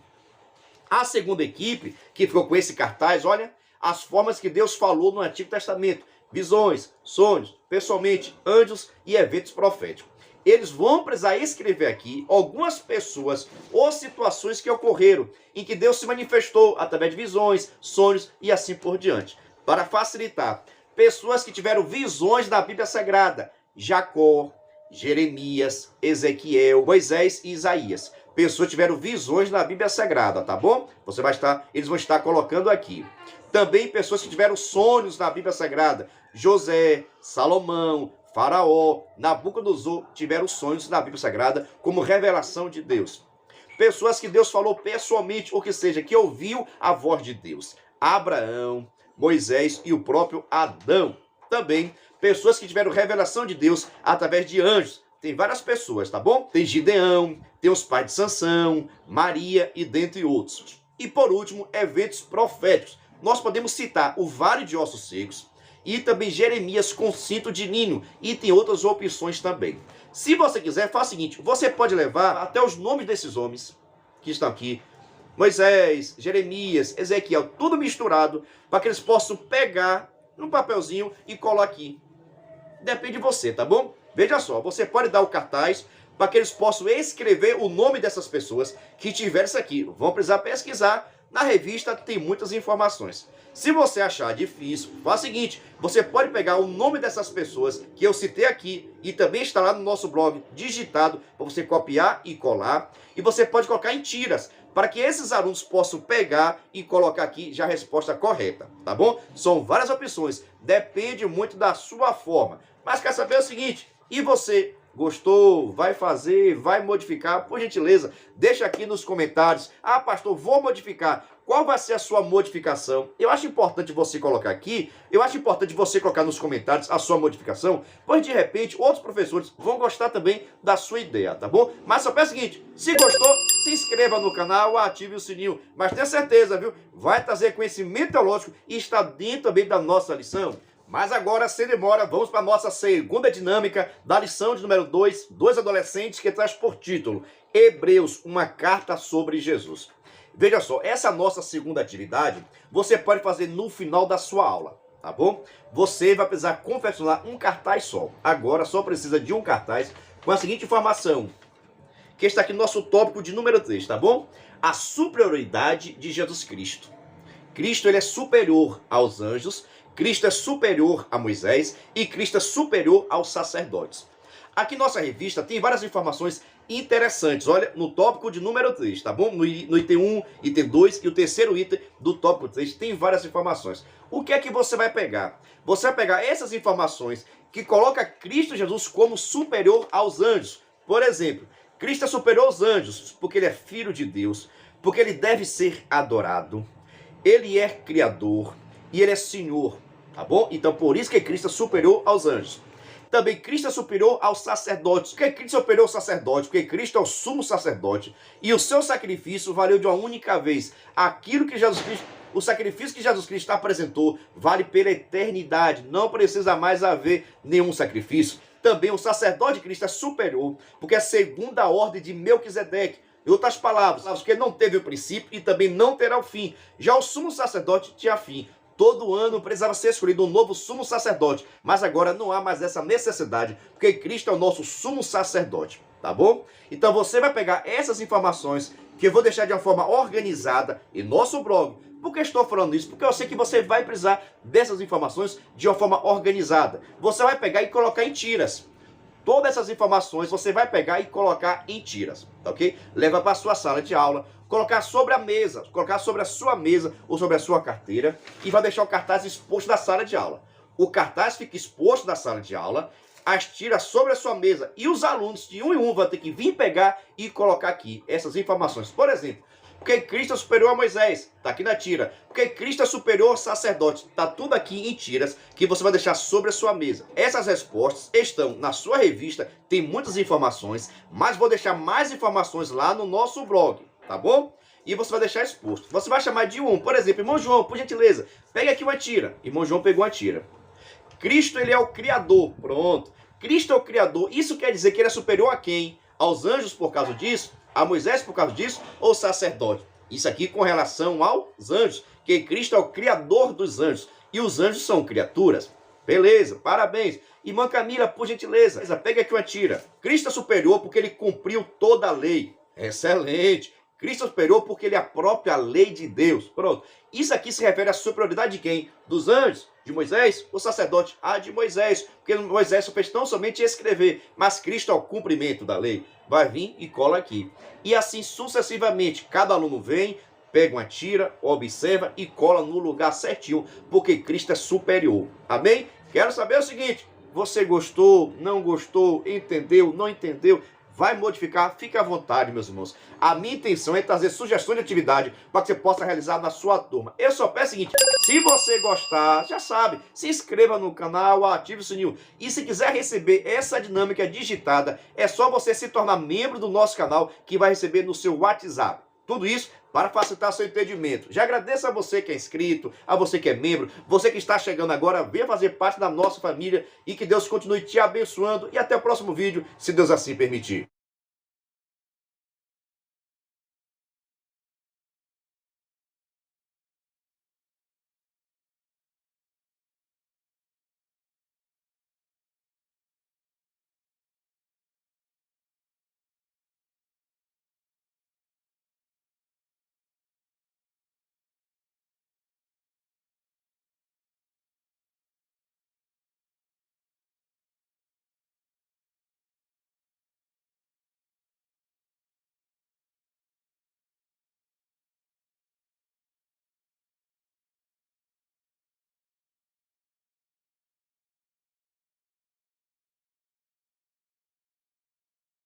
A segunda equipe, que ficou com esse cartaz, olha, as formas que Deus falou no Antigo Testamento. Visões, sonhos, pessoalmente, anjos e eventos proféticos. Eles vão precisar escrever aqui algumas pessoas ou situações que ocorreram, em que Deus se manifestou através de visões, sonhos e assim por diante. Para facilitar, pessoas que tiveram visões da Bíblia Sagrada, Jacó, Jeremias, Ezequiel, Moisés e Isaías. Pessoas tiveram visões na Bíblia Sagrada, tá bom? Eles vão estar colocando aqui. Também pessoas que tiveram sonhos na Bíblia Sagrada, José, Salomão, Faraó, Nabucodonosor tiveram sonhos na Bíblia Sagrada como revelação de Deus. Pessoas que Deus falou pessoalmente, ou que seja, que ouviu a voz de Deus. Abraão, Moisés e o próprio Adão. Também pessoas que tiveram revelação de Deus através de anjos. Tem várias pessoas, tá bom? Tem Gideão, tem os pais de Sansão, Maria e dentre outros. E por último, eventos proféticos. Nós podemos citar o Vale de Ossos Secos e também Jeremias com cinto de ninho. E tem outras opções também. Se você quiser, faça o seguinte, você pode levar até os nomes desses homens que estão aqui. Moisés, Jeremias, Ezequiel, tudo misturado, para que eles possam pegar num papelzinho e colar aqui. Depende de você, tá bom? Veja só, você pode dar o cartaz para que eles possam escrever o nome dessas pessoas que tiveram isso aqui. Vão precisar pesquisar. Na revista tem muitas informações. Se você achar difícil, faça o seguinte, você pode pegar o nome dessas pessoas que eu citei aqui e também está lá no nosso blog digitado para você copiar e colar. E você pode colocar em tiras para que esses alunos possam pegar e colocar aqui já a resposta correta, tá bom? São várias opções, depende muito da sua forma. Mas quer saber o seguinte, e você? Gostou? Vai fazer? Vai modificar? Por gentileza, deixa aqui nos comentários. Ah, pastor, vou modificar. Qual vai ser a sua modificação? Eu acho importante você colocar aqui, eu acho importante você colocar nos comentários a sua modificação, pois de repente outros professores vão gostar também da sua ideia, tá bom? Mas só peço o seguinte, se gostou, se inscreva no canal, ative o sininho, mas tenha certeza, viu? Vai trazer conhecimento teológico e está dentro também da nossa lição. Mas agora, sem demora, vamos para a nossa segunda dinâmica da lição de número 2, dois adolescentes, que traz por título Hebreus, uma carta sobre Jesus. Veja só, essa nossa segunda atividade, você pode fazer no final da sua aula, tá bom? Você vai precisar confeccionar um cartaz só. Agora só precisa de um cartaz com a seguinte informação, que está aqui no nosso tópico de número 3, tá bom? A superioridade de Jesus Cristo. Cristo, ele é superior aos anjos, Cristo é superior a Moisés e Cristo é superior aos sacerdotes. Aqui nossa revista tem várias informações interessantes. Olha, no tópico de número 3, tá bom? No item 1, item 2 e o terceiro item do tópico 3 tem várias informações. O que é que você vai pegar? Você vai pegar essas informações que coloca Cristo Jesus como superior aos anjos. Por exemplo, Cristo é superior aos anjos porque ele é filho de Deus, porque ele deve ser adorado, ele é criador e ele é Senhor. Tá bom? Então, por isso que Cristo é superior aos anjos. Também Cristo é superior aos sacerdotes. Por que Cristo é superior aos sacerdotes? Porque Cristo é o sumo sacerdote. E o seu sacrifício valeu de uma única vez. Aquilo que Jesus Cristo, o sacrifício que Jesus Cristo apresentou, vale pela eternidade. Não precisa mais haver nenhum sacrifício. Também o sacerdote de Cristo é superior, porque é segundo a ordem de Melquisedeque. Em outras palavras, porque não teve o princípio e também não terá o fim. Já o sumo sacerdote tinha fim. Todo ano precisava ser escolhido um novo sumo sacerdote, mas agora não há mais essa necessidade, porque Cristo é o nosso sumo sacerdote, tá bom? Então você vai pegar essas informações que eu vou deixar de uma forma organizada em nosso blog. Por que estou falando isso? Porque eu sei que você vai precisar dessas informações de uma forma organizada. Você vai pegar e colocar em tiras. Todas essas informações você vai pegar e colocar em tiras, tá ok? Leva para a sua sala de aula, colocar sobre a mesa, colocar sobre a sua mesa ou sobre a sua carteira e vai deixar o cartaz exposto da sala de aula. O cartaz fica exposto da sala de aula, as tiras sobre a sua mesa e os alunos de um em um vão ter que vir pegar e colocar aqui essas informações. Por exemplo, porque Cristo é superior a Moisés, está aqui na tira. Porque Cristo é superior ao sacerdote, está tudo aqui em tiras que você vai deixar sobre a sua mesa. Essas respostas estão na sua revista, tem muitas informações, mas vou deixar mais informações lá no nosso blog, tá bom? E você vai deixar exposto. Você vai chamar de um, por exemplo, irmão João, por gentileza, pega aqui uma tira. Irmão João pegou uma tira. Cristo, ele é o Criador, pronto. Cristo é o Criador, isso quer dizer que ele é superior a quem? Aos anjos por causa disso? A Moisés por causa disso, ou sacerdote? Isso aqui com relação aos anjos, que Cristo é o Criador dos anjos, e os anjos são criaturas. Beleza, parabéns. Irmã Camila, por gentileza, pega aqui uma tira. Cristo é superior porque ele cumpriu toda a lei. Excelente. Cristo é superior porque ele é a própria lei de Deus. Pronto. Isso aqui se refere à superioridade de quem? Dos anjos? De Moisés? O sacerdote? Ah, de Moisés. Porque Moisés só fez tão somente escrever, mas Cristo é o cumprimento da lei. Vai vir e cola aqui. E assim sucessivamente, cada aluno vem, pega uma tira, observa e cola no lugar certinho, porque Cristo é superior. Amém? Quero saber o seguinte, Você gostou, não gostou, entendeu, não entendeu? Vai modificar, fique à vontade, meus irmãos. A minha intenção é trazer sugestões de atividade para que você possa realizar na sua turma. Eu só peço o seguinte, se você gostar, já sabe, se inscreva no canal, ative o sininho. E se quiser receber essa dinâmica digitada, é só você se tornar membro do nosso canal, que vai receber no seu WhatsApp. Tudo isso para facilitar seu entendimento. Já agradeço a você que é inscrito, a você que é membro, você que está chegando agora, venha fazer parte da nossa família e que Deus continue te abençoando. E até o próximo vídeo, se Deus assim permitir.